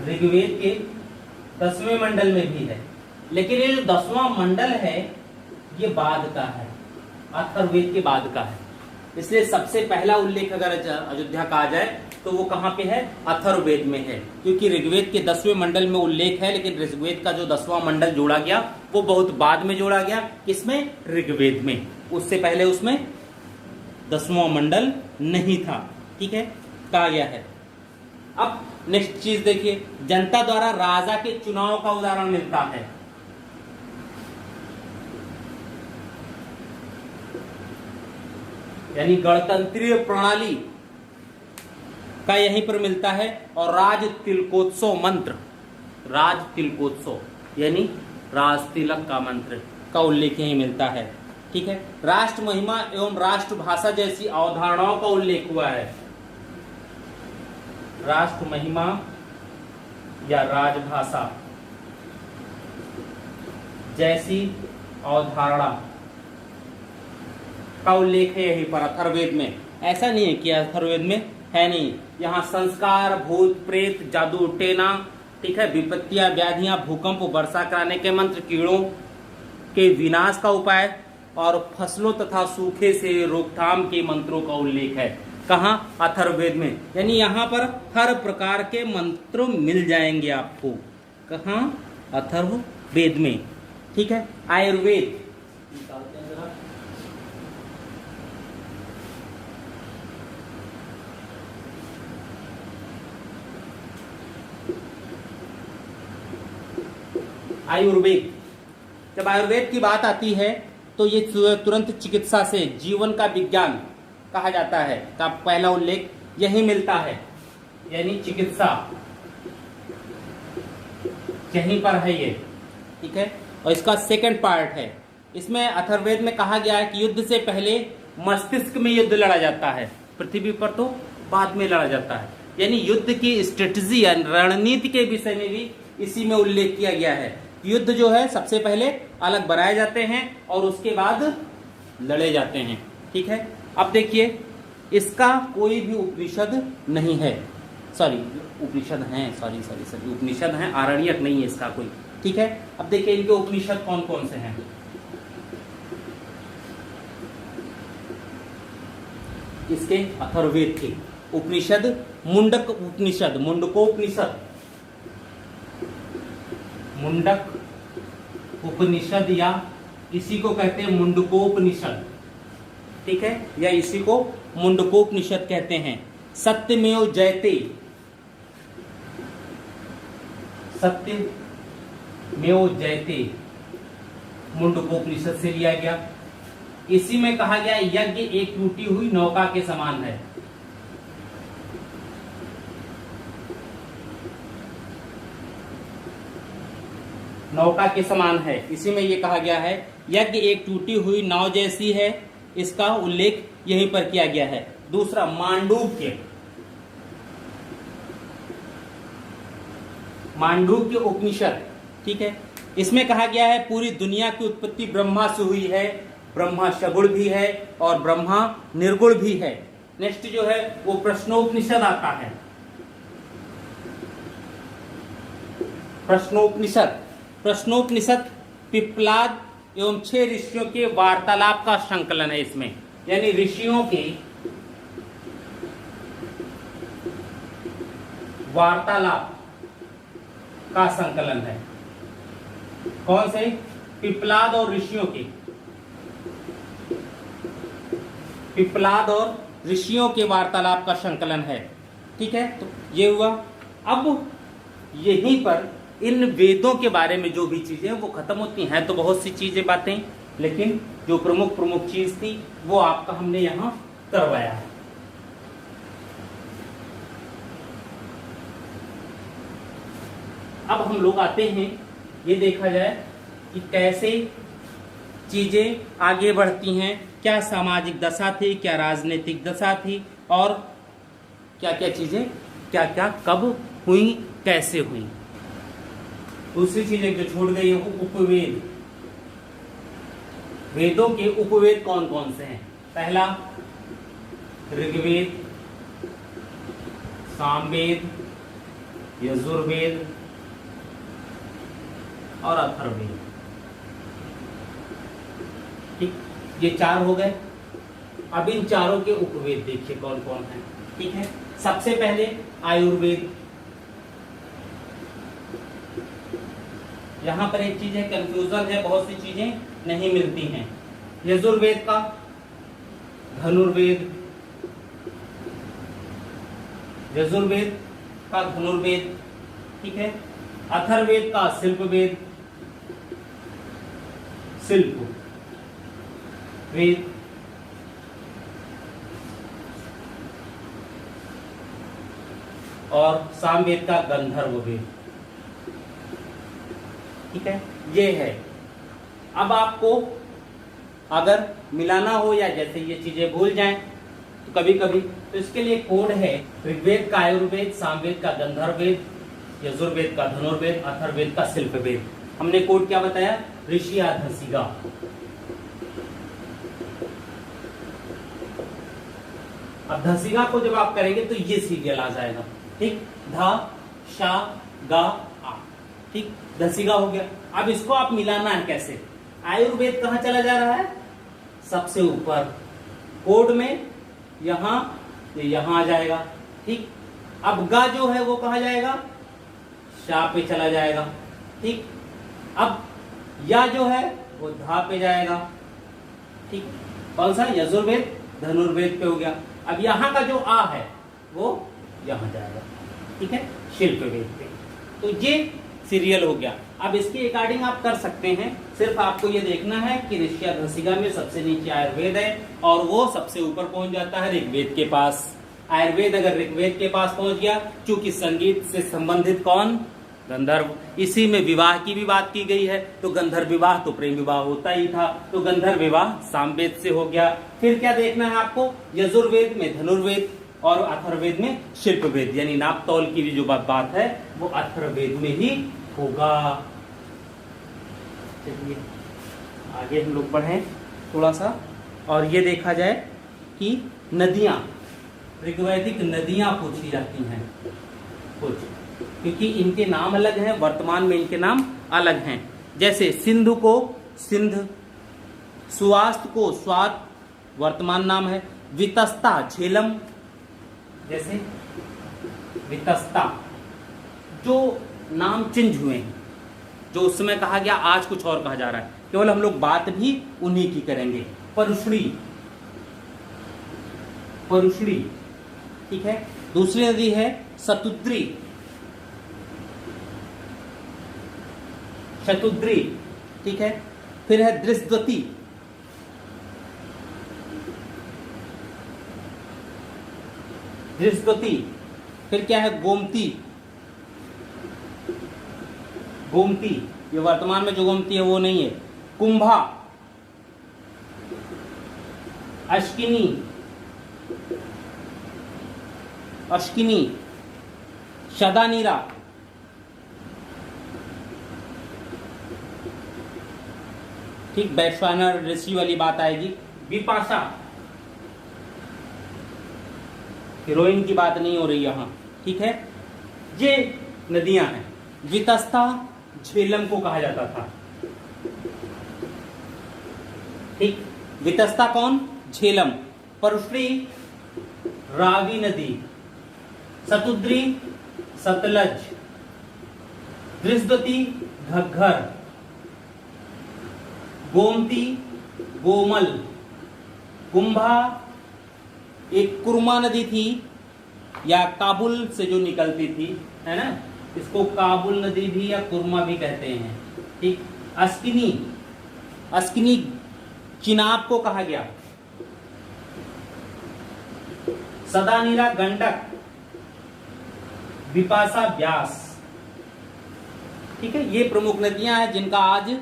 ऋग्वेद के 10वें मंडल में भी है, लेकिन ये जो 10वां मंडल है ये बाद का है, अथर्ववेद के बाद का है। इसलिए सबसे पहला उल्लेख अगर अयोध्या का आ जाए तो वो कहाँ पे है? अथर्ववेद में है, क्योंकि ऋग्वेद के 10वें मंडल में उल्लेख है, लेकिन ऋग्वेद का जो 10वां मंडल जोड़ा गया वो बहुत बाद में जोड़ा गया। किसमें? ऋग्वेद में। उससे पहले उसमें 10वां मंडल नहीं था। ठीक है, कहा गया है। अब नेक्स्ट चीज देखिए, जनता द्वारा राजा के चुनाव का उदाहरण मिलता है। यानी गणतंत्रीय प्रणाली का यहीं पर मिलता है। और राज तिलकोत्सव मंत्र, राज तिलकोत्सव यानी राज तिलक का मंत्र का उल्लेख यहीं मिलता है। ठीक है, राष्ट्र महिमा एवं राष्ट्रभाषा जैसी अवधारणाओं का उल्लेख हुआ है। राष्ट्र महिमा या राजभाषा जैसी अवधारणा का उल्लेख है यहीं पर अथर्ववेद में। ऐसा नहीं है कि अथर्ववेद में है नहीं, यहाँ संस्कार, भूत प्रेत, जादू टेना, ठीक है, विपत्तियां, व्याधियां, भूकंप, वर्षा कराने के मंत्र, कीड़ों के विनाश का उपाय और फसलों तथा सूखे से रोकथाम के मंत्रों का उल्लेख है। कहाँ? अथर्ववेद में। यानी यहाँ पर हर प्रकार के मंत्र मिल जाएंगे आपको। कहाँ? अथर्ववेद में। ठीक है, आयुर्वेद, आयुर्वेद, जब आयुर्वेद की बात आती है तो ये तुरंत चिकित्सा से जीवन का विज्ञान कहा जाता है, का पहला उल्लेख यही मिलता है। यानी चिकित्सा यहीं पर है ये। ठीक है, और इसका सेकंड पार्ट है। इसमें अथर्ववेद में कहा गया है कि युद्ध से पहले मस्तिष्क में युद्ध लड़ा जाता है, पृथ्वी पर तो बाद में लड़ा जाता है। यानी युद्ध की स्ट्रेटजी या रणनीति के विषय में भी इसी में उल्लेख किया गया है। युद्ध जो है सबसे पहले अलग बनाए जाते हैं और उसके बाद लड़े जाते हैं। ठीक है, अब देखिए इसका कोई भी उपनिषद नहीं है, सॉरी उपनिषद हैं, सॉरी उपनिषद हैं, आरण्यक नहीं है इसका कोई। ठीक है, अब देखिए इनके उपनिषद कौन कौन से हैं। इसके अथर्ववेद के उपनिषद मुंडक उपनिषद, मुंडकोपनिषद, मुंडक उपनिषद या इसी को कहते हैं मुंडकोपनिषद। ठीक है, या इसी को मुंडकोपनिषद कहते हैं। सत्यमेव जयते, सत्यमेव जयते मुंडकोपनिषद से लिया गया। इसी में कहा गया यज्ञ एक टूटी हुई नौका के समान है। नौका के समान है, इसी में ये कहा गया है यज्ञ एक टूटी हुई नाव जैसी है। इसका उल्लेख यहीं पर किया गया है। दूसरा मांडूक्य, मांडूक्य उपनिषद। ठीक है, इसमें कहा गया है पूरी दुनिया की उत्पत्ति ब्रह्मा से हुई है, ब्रह्मा सगुण भी है और ब्रह्मा निर्गुण भी है। नेक्स्ट जो है वो प्रश्नोपनिषद आता है। प्रश्नोपनिषद, प्रश्नोपनिषद पिप्पलाद एवं 6 ऋषियों के वार्तालाप का संकलन है इसमें। यानी ऋषियों के वार्तालाप का संकलन है। कौन से? पिप्पलाद और ऋषियों के, पिप्पलाद और ऋषियों के वार्तालाप का संकलन है। ठीक है, तो ये हुआ। अब यहीं पर इन वेदों के बारे में जो भी चीजें वो खत्म होती हैं, तो बहुत सी चीजें बातें, लेकिन जो प्रमुख प्रमुख चीज थी वो आपका हमने यहां करवाया है। अब हम लोग आते हैं, ये देखा जाए कि कैसे चीजें आगे बढ़ती हैं, क्या सामाजिक दशा थी, क्या राजनीतिक दशा थी और क्या क्या चीजें क्या क्या कब हुई, कैसे हुई। दूसरी चीज एक जो छूट गई है वो उपवेद। वेदों के उपवेद कौन कौन से हैं? पहला ऋग्वेद, सामवेद, यजुर्वेद और अथर्ववेद। ठीक, ये 4 हो गए। अब इन चारों के उपवेद देखिए कौन कौन है। ठीक है, सबसे पहले आयुर्वेद। यहां पर एक चीज है, कंफ्यूजन है, बहुत सी चीजें नहीं मिलती हैं। यजुर्वेद का धनुर्वेद, यजुर्वेद का धनुर्वेद। ठीक है, अथर्ववेद का शिल्पवेद, शिल्प वेद, और सामवेद का गंधर्व वेद। ठीक है, ये है। अब आपको अगर मिलाना हो या जैसे ये चीजें भूल जाएं तो कभी कभी, तो इसके लिए कोड है ऋग्वेद का आयुर्वेद, सामवेद का गंधर्ववेद, यजुर्वेद का धनुर्वेद, अथर्ववेद का शिल्पवेद। हमने कोड क्या बताया? ऋषि या धसिगा। अब धसिगा को जब आप करेंगे तो ये सीरियल आ जाएगा। ठीक, धा, शा, गा, आ। ठीक, धसिगा हो गया। अब इसको आप मिलाना है कैसे? आयुर्वेद कहां चला जा रहा है? सबसे ऊपर कोड में, यहां, ये यहां आ जाएगा। ठीक, अब गा जो है वो कहां जाएगा? शा पे चला जाएगा। ठीक, अब या जो है वो धा पे जाएगा। ठीक, कौन सा? यजुर्वेद धनुर्वेद पे हो गया। अब यहां का जो आ है वो यहां जाएगा। ठीक है, शिल्पवेद पे। तो ये सीरियल हो गया। अब इसके अकॉर्डिंग आप कर सकते हैं। सिर्फ आपको ये देखना है कि ऋषि या धसिगा में सबसे नीचे आयुर्वेद है और वो सबसे ऊपर पहुंच जाता है ऋग्वेद के पास। आयुर्वेद अगर ऋग्वेद के पास पहुंच गया, चूंकि संगीत से संबंधित कौन? गंधर्व। इसी में विवाह की भी बात की गई है, तो गंधर्व विवाह तो प्रेम विवाह होता ही था, तो गंधर्व विवाह सामवेद से हो गया। फिर क्या देखना है आपको? यजुर्वेद में धनुर्वेद और अथर्ववेद में शिल्पवेद, यानी नाप तौल की भी जो बात है वो अथर्ववेद में ही होगा। चलिए आगे हम लोग बढ़े थोड़ा सा, और ये देखा जाए कि नदियां, ऋग्वैदिक नदियां पूछी जाती हैं कुछ, क्योंकि इनके नाम अलग हैं, वर्तमान में इनके नाम अलग हैं। जैसे सिंधु को सिंध, सुवास्त को स्वात, वर्तमान नाम है। वितस्ता झेलम, जैसे वितस्ता, जो नाम चेंज हुए हैं, जो उस समय कहा गया आज कुछ और कहा जा रहा है, केवल हम लोग बात भी उन्हीं की करेंगे। परुष्णी, परुष्णी। ठीक है, दूसरी नदी है शतुद्री, शतुद्री। ठीक है, फिर है दृष्टवती, दृष्टवती। फिर क्या है? गोमती, गोमती। ये वर्तमान में जो गोमती है वो नहीं है। कुंभा, अश्किनी, अश्किनी, शदानीरा। ठीक, वैश्वानर ऋषि वाली बात आएगी। विपाशा, हीरोइन की बात नहीं हो रही यहां। ठीक है, ये नदियां हैं। वितस्ता झेलम को कहा जाता था। ठीक, वितस्ता कौन? झेलम। परुष्णी रावी नदी, शतुद्री सतलज, दृष्टवती घग्घर, गोमती गोमल, कुंभा एक कुर्मा नदी थी या काबुल से जो निकलती थी, है ना, इसको काबुल नदी भी या कुर्मा भी कहते हैं। ठीक, अस्किनी, अस्किनी चिनाब को कहा गया। सदानीरा गंडक, विपाशा व्यास। ठीक है, ये प्रमुख नदियां हैं जिनका आज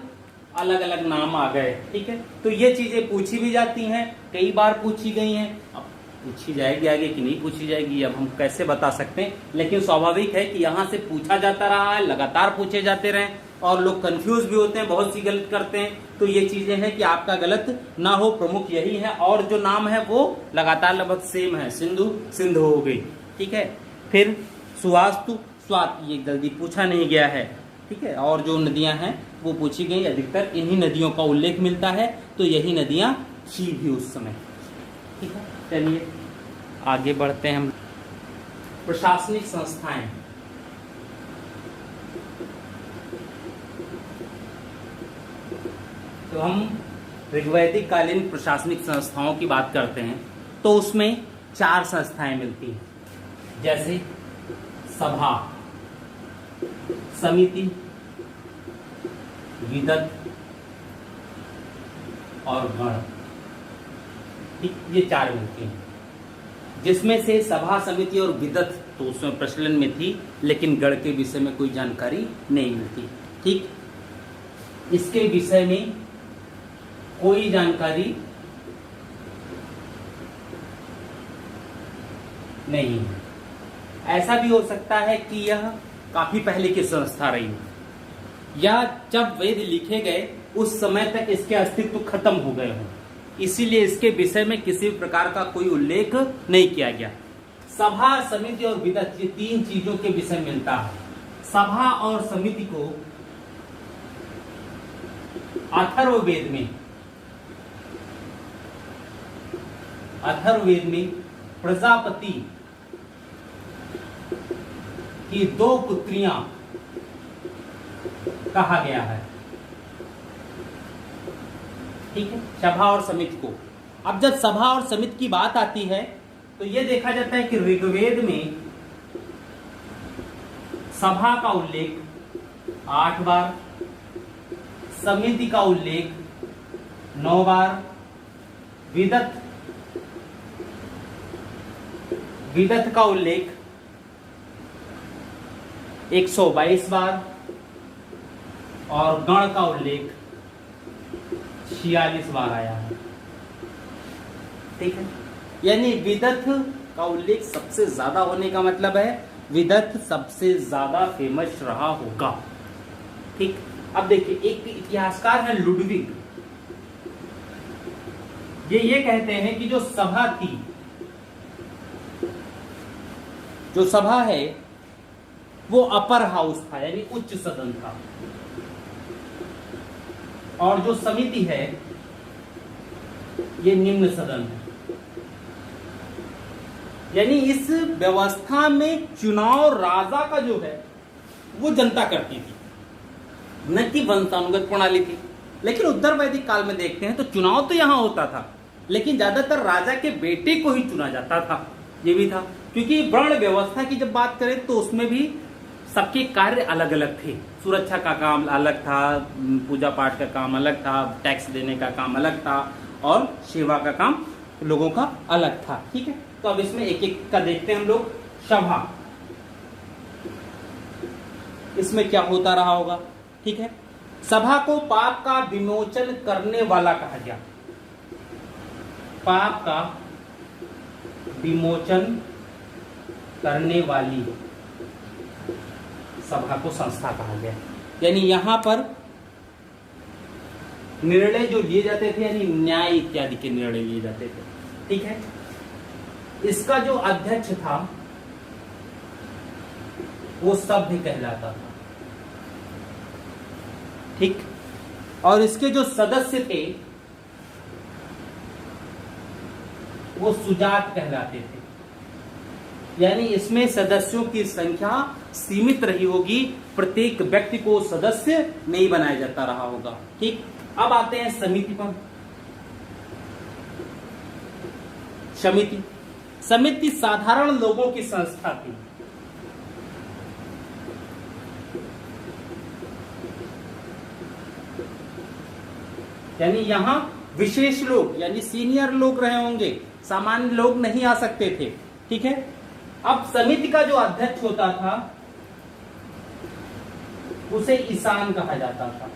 अलग अलग नाम आ गए। ठीक है, तो ये चीजें पूछी भी जाती हैं, कई बार पूछी गई हैं। अब पूछी जाएगी आगे कि नहीं पूछी जाएगी, अब हम कैसे बता सकते हैं, लेकिन स्वाभाविक है कि यहाँ से पूछा जाता रहा है, लगातार पूछे जाते रहे और लोग कंफ्यूज भी होते हैं, बहुत सी गलत करते हैं। तो ये चीजें हैं कि आपका गलत ना हो, प्रमुख यही है। और जो नाम है वो लगातार लगभग सेम है, सिंधु सिंधु हो गई। ठीक है, फिर सुवास्तु स्वात, ये जल्दी पूछा नहीं गया है, ठीक है। और जो नदियां हैं वो पूछी गई, अधिकतर इन्हीं नदियों का उल्लेख मिलता है, तो यही नदियां थी भी उस समय, ठीक है। चलिए आगे बढ़ते हैं हम। प्रशासनिक संस्थाएं, तो हम ऋग्वैदिक कालीन प्रशासनिक संस्थाओं की बात करते हैं तो उसमें 4 संस्थाएं मिलती हैं, जैसे सभा, समिति, विदत और गण, ठीक, ये 4 मिलती हैं। जिसमें से सभा, समिति और विदत तो उसमें प्रचलन में थी, लेकिन गण के विषय में कोई जानकारी नहीं मिलती, ठीक। इसके विषय में कोई जानकारी नहीं है। ऐसा भी हो सकता है कि यह काफी पहले की संस्था रही हो, या जब वेद लिखे गए उस समय तक इसके अस्तित्व खत्म हो गए हों, इसीलिए इसके विषय में किसी प्रकार का कोई उल्लेख नहीं किया गया। सभा, समिति और विदत, ये 3 चीजों के विषय मिलता है। सभा और समिति को अथर्ववेद में प्रजापति की 2 पुत्रियां कहा गया है, ठीक है, सभा और समिति को। अब जब सभा और समिति की बात आती है तो यह देखा जाता है कि ऋग्वेद में सभा का उल्लेख 8 बार, समिति का उल्लेख 9 बार, विदत का उल्लेख 122 बार और गण का उल्लेख 46 बार आया है, ठीक है। यानी विदत का उल्लेख सबसे ज्यादा होने का मतलब है विदत सबसे ज्यादा फेमस रहा होगा, ठीक। अब देखिए, एक इतिहासकार है लुडविग, ये कहते हैं कि जो सभा थी, जो सभा है वो अपर हाउस था, यानी उच्च सदन था, और जो समिति है ये निम्न सदन है। यानी इस व्यवस्था में चुनाव राजा का जो है वो जनता करती थी, न कि वंशानुगत प्रणाली थी। लेकिन उत्तर वैदिक काल में देखते हैं तो चुनाव तो यहां होता था, लेकिन ज्यादातर राजा के बेटे को ही चुना जाता था, ये भी था। क्योंकि वर्ण व्यवस्था की जब बात करें तो उसमें भी सबके कार्य अलग अलग थे। सुरक्षा का काम अलग था, पूजा पाठ का काम अलग था, टैक्स देने का काम अलग था, और सेवा का काम लोगों का अलग था, ठीक है। तो अब इसमें एक एक का देखते हैं हम लोग। सभा, इसमें क्या होता रहा होगा, ठीक है। सभा को पाप का विमोचन करने वाला कहा गया, पाप का विमोचन करने वाली सभा को संस्था कहा गया। यानी यहां पर निर्णय जो लिए जाते थे, यानी न्याय इत्यादि के निर्णय लिए जाते थे, ठीक है। इसका जो अध्यक्ष था वो सभ्य कहलाता था, ठीक। और इसके जो सदस्य थे वो सुजात कहलाते थे। यानी इसमें सदस्यों की संख्या सीमित रही होगी, प्रत्येक व्यक्ति को सदस्य नहीं बनाया जाता रहा होगा, ठीक। अब आते हैं समिति पर। समिति साधारण लोगों की संस्था थी। यानी यहां विशेष लोग, यानी सीनियर लोग रहे होंगे, सामान्य लोग नहीं आ सकते थे, ठीक है। अब समिति का जो अध्यक्ष होता था उसे ईशान कहा जाता था।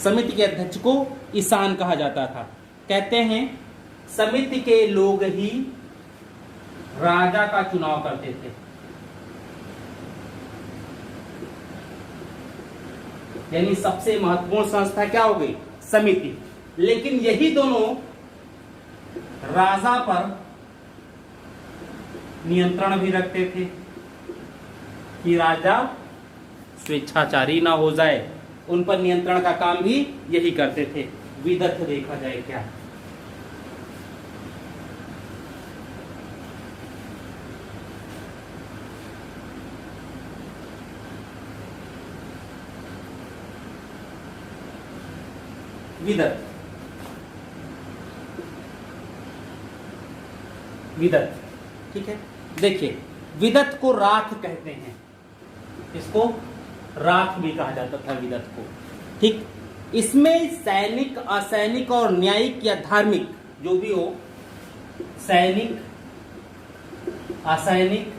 समिति के अध्यक्ष को ईशान कहा जाता था। कहते हैं समिति के लोग ही राजा का चुनाव करते थे। यानी सबसे महत्वपूर्ण संस्था क्या हो गई, समिति। लेकिन यही दोनों राजा पर नियंत्रण भी रखते थे कि राजा स्वेच्छाचारी ना हो जाए, उन पर नियंत्रण का काम भी यही करते थे। विदथ देखा जाए क्या, विदथ, विदथ, ठीक है। देखिए विदथ को राख कहते हैं, इसको राख भी कहा जाता था विदथ को, ठीक। इसमें सैनिक, असैनिक और न्यायिक या धार्मिक जो भी हो, सैनिक, असैनिक,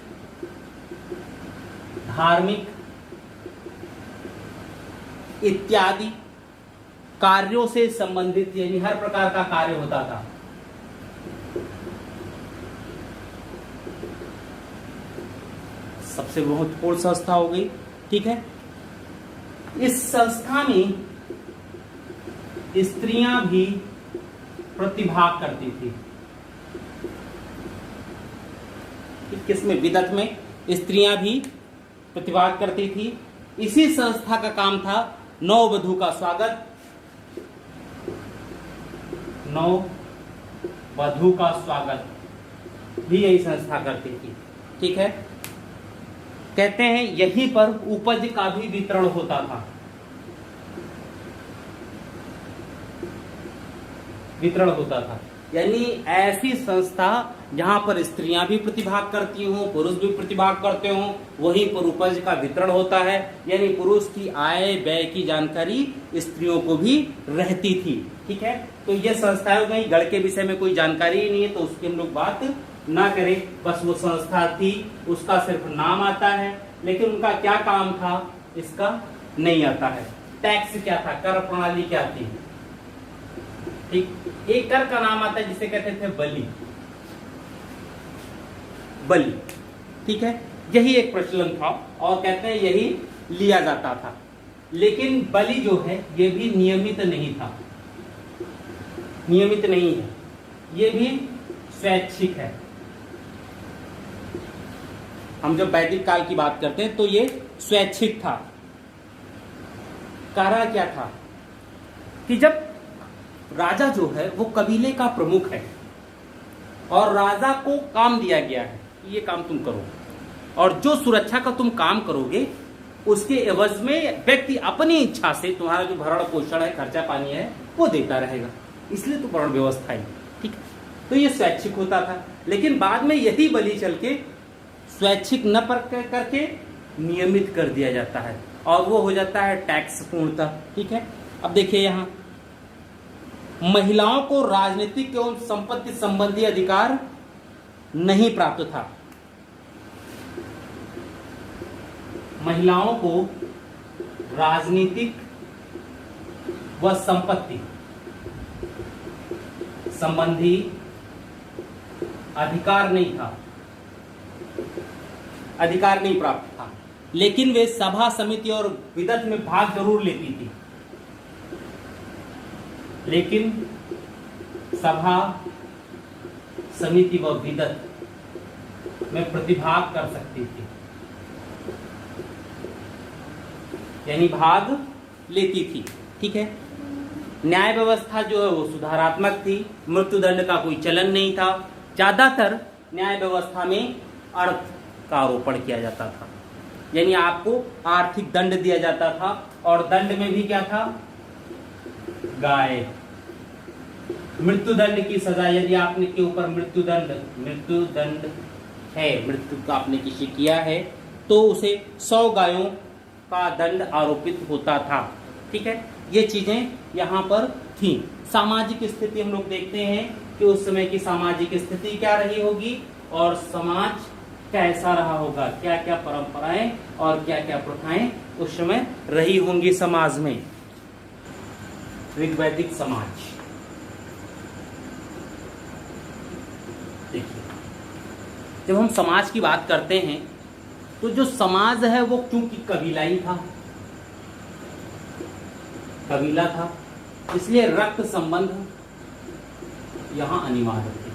धार्मिक इत्यादि कार्यों से संबंधित यानी हर प्रकार का कार्य होता था। सबसे महत्वपूर्ण संस्था हो गई, ठीक है। इस संस्था में स्त्रियां भी प्रतिभाग करती थी। किसमें? विदथ में स्त्रियां भी प्रतिभाग करती थी। इसी संस्था का काम था नववधू का स्वागत, नववधू का स्वागत भी यही संस्था करती थी, ठीक है। कहते हैं यहीं पर उपज का भी वितरण होता था, वितरण होता था। यानी ऐसी संस्था जहां पर स्त्रियां भी प्रतिभाग करती हों, पुरुष भी प्रतिभाग करते हों, वहीं पर उपज का वितरण होता है। यानी पुरुष की आय व्यय की जानकारी स्त्रियों को भी रहती थी, ठीक है। तो ये संस्थाएं हो गई। गढ़ के विषय में कोई जानकारी ही नहीं है तो उसकी हम लोग बात ना करें, बस वो संस्था थी, उसका सिर्फ नाम आता है, लेकिन उनका क्या काम था इसका नहीं आता है। टैक्स क्या था, कर प्रणाली क्या थी, ठीक। एक कर का नाम आता है जिसे कहते थे बलि, बलि, ठीक है। यही एक प्रचलन था और कहते हैं यही लिया जाता था। लेकिन बलि जो है ये भी नियमित नहीं था, नियमित नहीं है, ये भी स्वैच्छिक है। हम जब वैदिक काल की बात करते हैं तो ये स्वैच्छिक था। कारण क्या था कि जब राजा जो है वो कबीले का प्रमुख है और राजा को काम दिया गया है कि ये काम तुम करो, और जो सुरक्षा का तुम काम करोगे उसके एवज में व्यक्ति अपनी इच्छा से तुम्हारा जो भरण पोषण है, खर्चा पानी है, वो देता रहेगा। इसलिए तो वर्ण व्यवस्था है, ठीक। तो ये स्वैच्छिक होता था। लेकिन बाद में यही बलि चल के स्वैच्छिक न करके नियमित कर दिया जाता है और वो हो जाता है टैक्स पूर्णतः, ठीक है। अब देखिए यहाँ महिलाओं को राजनीतिक एवं संपत्ति संबंधी अधिकार नहीं प्राप्त था। महिलाओं को राजनीतिक व संपत्ति संबंधी अधिकार नहीं था, अधिकार नहीं प्राप्त था। लेकिन वे सभा, समिति और विदथ में भाग जरूर लेती थी। लेकिन सभा, समिति व विदथ में प्रतिभाग कर सकती थी, यानी भाग लेती थी, ठीक है। न्याय व्यवस्था जो है वो सुधारात्मक थी, मृत्युदंड का कोई चलन नहीं था। ज्यादातर न्याय व्यवस्था में अर्थ का आरोपण किया जाता था, यानी आपको आर्थिक दंड दिया जाता था और दंड में भी क्या था, गाय। मृत्युदंड की सजा, यदि आपने के ऊपर मृत्युदंड है, मृत्यु का आपने किसी किया है तो उसे 100 गायों का दंड आरोपित होता था, ठीक है। ये चीजें यहाँ पर थी। सामाजिक स्थिति हम लोग देखते हैं कि उस समय की सामाजिक स्थिति क्या रही होगी और समाज कैसा रहा होगा, क्या क्या परंपराएं और क्या क्या प्रथाएं उस समय रही होंगी समाज में। ऋग्वैदिक समाज देखिए, जब हम समाज की बात करते हैं तो जो समाज है वो क्योंकि कबीलाई था, कबीला था, इसलिए रक्त संबंध यहां अनिवार्य थे।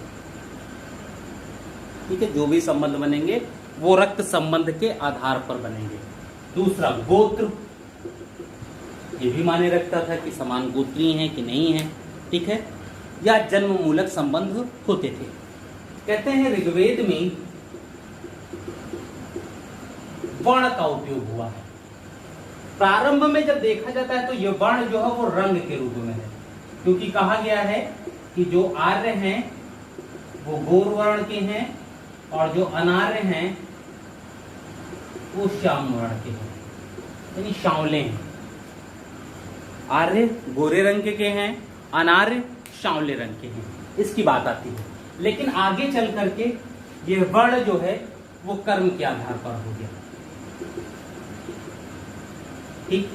ठीक है, जो भी संबंध बनेंगे वो रक्त संबंध के आधार पर बनेंगे। दूसरा गोत्र, ये भी माने रखता था कि समान गोत्रीय हैं कि नहीं है, ठीक है, या जन्म मूलक संबंध होते थे। कहते हैं ऋग्वेद में वर्ण का उपयोग हुआ है। प्रारंभ में जब देखा जाता है तो यह वर्ण जो है वो रंग के रूप में है, क्योंकि कहा गया है कि जो आर्य हैं वो गौर वर्ण के हैं और जो अनार्य हैं वो श्याम वर्ण के हैं, यानी सांवले हैं। आर्य गोरे रंग के हैं, अनार्य सांवले रंग के हैं, इसकी बात आती है। लेकिन आगे चल करके ये वर्ण जो है वो कर्म के आधार पर हो गया, ठीक।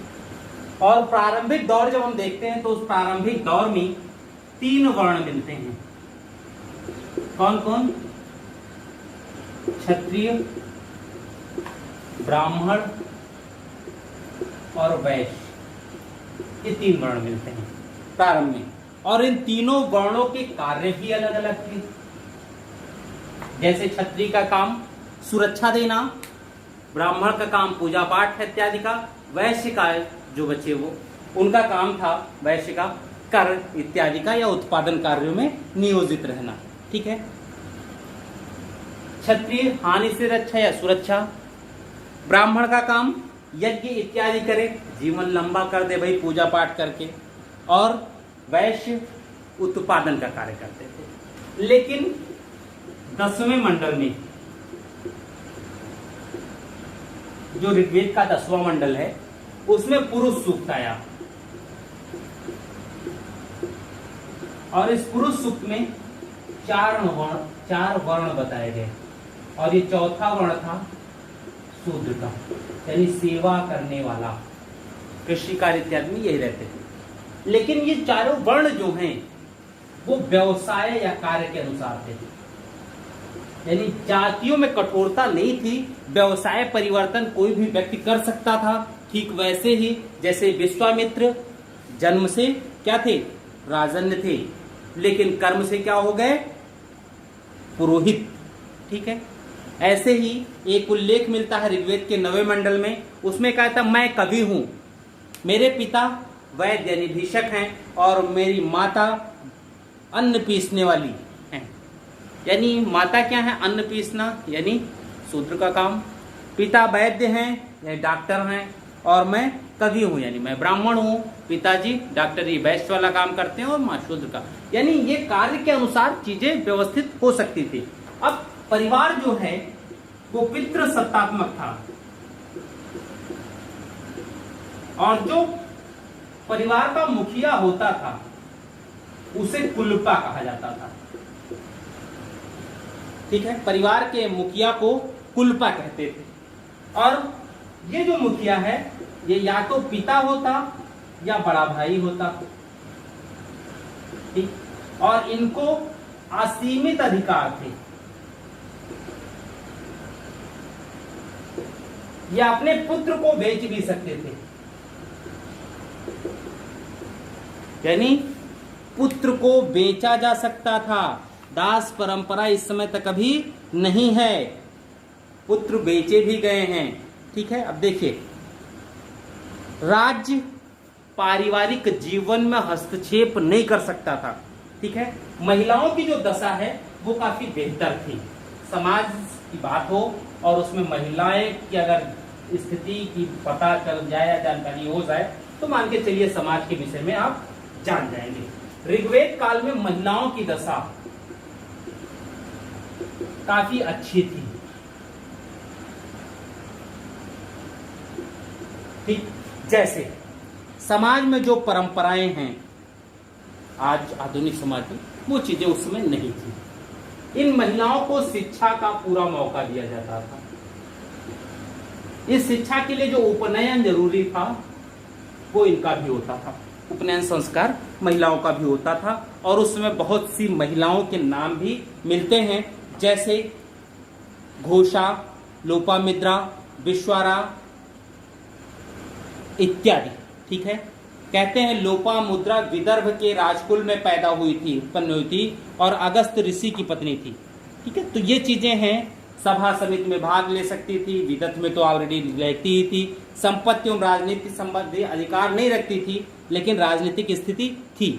और प्रारंभिक दौर जब हम देखते हैं तो उस प्रारंभिक दौर में 3 वर्ण मिलते हैं। कौन कौन? क्षत्रिय, ब्राह्मण और वैश्य, ये 3 वर्ण मिलते हैं प्रारंभ में। और इन तीनों वर्णों के कार्य भी अलग अलग थे। जैसे क्षत्रिय का काम सुरक्षा देना, ब्राह्मण का काम पूजा पाठ इत्यादि का, वैश्य का जो बचे वो उनका काम था वैश्य का कर इत्यादि का या उत्पादन कार्यों में नियोजित रहना, ठीक है। क्षत्रिय हानि से रक्षा या सुरक्षा, ब्राह्मण का काम यज्ञ इत्यादि करे, जीवन लंबा कर दे भाई पूजा पाठ करके, और वैश्य उत्पादन का कार्य करते थे। लेकिन 10वें मंडल में, जो ऋग्वेद का 10वां मंडल है, उसमें पुरुष सूक्त आया और इस पुरुष सूक्त में 4 वर्ण बताए गए और ये चौथा वर्ण था शूद्र का, यानी सेवा करने वाला, कृषि कार्य इत्यादि में यही रहते थे। लेकिन ये चारों वर्ण जो हैं वो व्यवसाय या कार्य के अनुसार थे, यानी जातियों में कठोरता नहीं थी, व्यवसाय परिवर्तन कोई भी व्यक्ति कर सकता था। ठीक वैसे ही जैसे विश्वामित्र जन्म से क्या थे? राजन्य थे, लेकिन कर्म से क्या हो गए? पुरोहित, ठीक है। ऐसे ही एक उल्लेख मिलता है ऋग्वेद के 9वें मंडल में, उसमें कहता मैं कवि हूं, मेरे पिता वैद्य यानी भीषक हैं और मेरी माता अन्न पीसने वाली हैं। यानी माता क्या है? अन्न पीसना, यानी शूद्र का काम। पिता वैद्य हैं यानी डॉक्टर हैं और मैं कवि हूं यानी मैं ब्राह्मण हूं। पिताजी डॉक्टरी वैश्य वाला काम करते हैं और मां शूद्र का, यानी ये कार्य के अनुसार चीजें व्यवस्थित हो सकती थी। अब परिवार जो है वो पितृ सत्तात्मक था और जो परिवार का मुखिया होता था उसे कुलपा कहा जाता था, ठीक है। परिवार के मुखिया को कुलपा कहते थे और ये जो मुखिया है ये या तो पिता होता या बड़ा भाई होता, ठीक। और इनको असीमित अधिकार थे, ये अपने पुत्र को बेच भी सकते थे, यानी पुत्र को बेचा जा सकता था। दास परंपरा इस समय तक अभी नहीं है, पुत्र बेचे भी गए हैं, ठीक है। अब देखिए, राज्य पारिवारिक जीवन में हस्तक्षेप नहीं कर सकता था, ठीक है। महिलाओं की जो दशा है वो काफी बेहतर थी। समाज की बात हो और उसमें महिलाएं की अगर स्थिति की पता चल जाए या जानकारी हो जाए तो मान के चलिए समाज के विषय में आप जान जाएंगे। ऋग्वेद काल में महिलाओं की दशा काफी अच्छी थी, ठीक। जैसे समाज में जो परंपराएं हैं आज आधुनिक समाज में, वो चीजें उस समय नहीं थी। इन महिलाओं को शिक्षा का पूरा मौका दिया जाता था। इस शिक्षा के लिए जो उपनयन जरूरी था वो इनका भी होता था, उपनयन संस्कार महिलाओं का भी होता था। और उस समय बहुत सी महिलाओं के नाम भी मिलते हैं, जैसे घोषा, लोपामुद्रा, विश्वारा इत्यादि, ठीक है। कहते हैं लोपामुद्रा विदर्भ के राजकुल में पैदा हुई थी, उत्पन्न हुई थी और अगस्त ऋषि की पत्नी थी। ठीक है, तो ये चीजें हैं। सभा समिति में भाग ले सकती थी, विदत में तो ऑलरेडी रहती ही थी, संपत्ति एवं राजनीति संबंधी अधिकार नहीं रखती थी, लेकिन राजनीतिक स्थिति थी।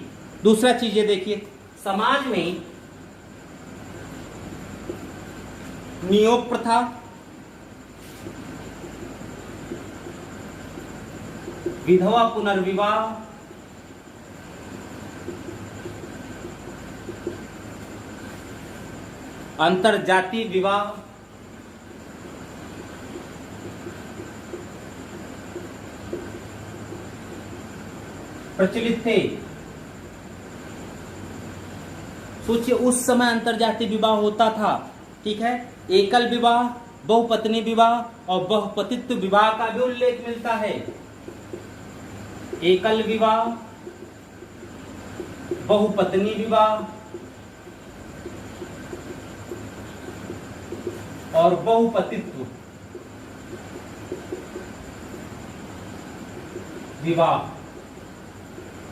दूसरा चीज ये देखिए, समाज में नियोग प्रथा, विधवा पुनर्विवाह, अंतरजातीय विवाह, प्रचलित थे। सोचिए उस समय अंतरजातीय विवाह होता था, ठीक है। एकल विवाह, बहुपत्नी विवाह और बहुपतित्व विवाह का भी उल्लेख मिलता है। एकल विवाह, बहुपत्नी विवाह और बहुपतित्व विवाह,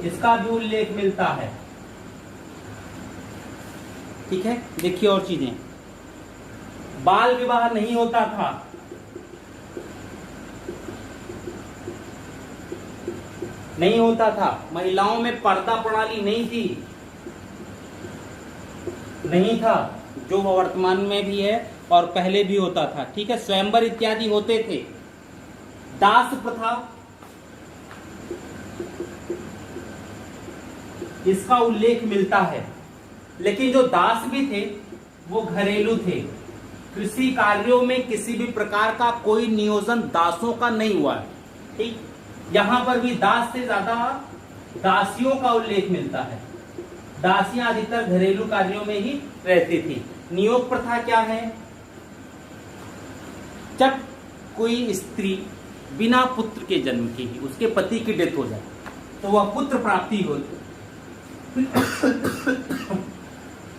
इसका भी उल्लेख मिलता है, ठीक है। देखिए और चीजें, बाल विवाह नहीं होता था, नहीं होता था। महिलाओं में पर्दा प्रणाली नहीं थी, नहीं था, जो वर्तमान में भी है और पहले भी होता था, ठीक है। स्वयंवर इत्यादि होते थे। दास प्रथा, इसका उल्लेख मिलता है, लेकिन जो दास भी थे वो घरेलू थे। कृषि कार्यों में किसी भी प्रकार का कोई नियोजन दासों का नहीं हुआ है, ठीक। यहां पर भी दास से ज्यादा दासियों का उल्लेख मिलता है। दासियां अधिकतर घरेलू कार्यों में ही रहती थी। नियोग प्रथा क्या है? जब कोई स्त्री बिना पुत्र के जन्म की ही उसके पति की डेथ हो जाए तो वह पुत्र प्राप्ति हो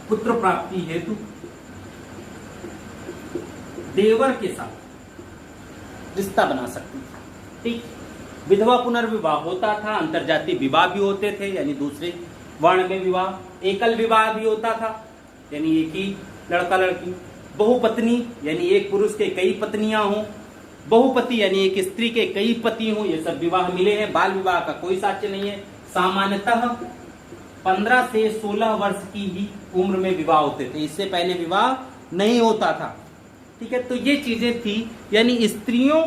पुत्र प्राप्ति हेतु देवर के साथ रिश्ता बना सकती थी, ठीक। विधवा पुनर्विवाह होता था, अंतरजातीय विवाह भी होते थे, यानी दूसरे वर्ण में विवाह। एकल विवाह भी होता था, यानी एक ही लड़का लड़की। बहुपत्नी यानी एक पुरुष के कई पत्नियां हों। बहुपति यानी एक स्त्री के कई पति हों, ये सब विवाह मिले हैं। बाल विवाह का कोई साक्ष्य नहीं है। सामान्यतः 15 से 16 वर्ष की ही उम्र में विवाह होते थे, इससे पहले विवाह नहीं होता था, ठीक है। तो ये चीजें थी, यानी स्त्रियों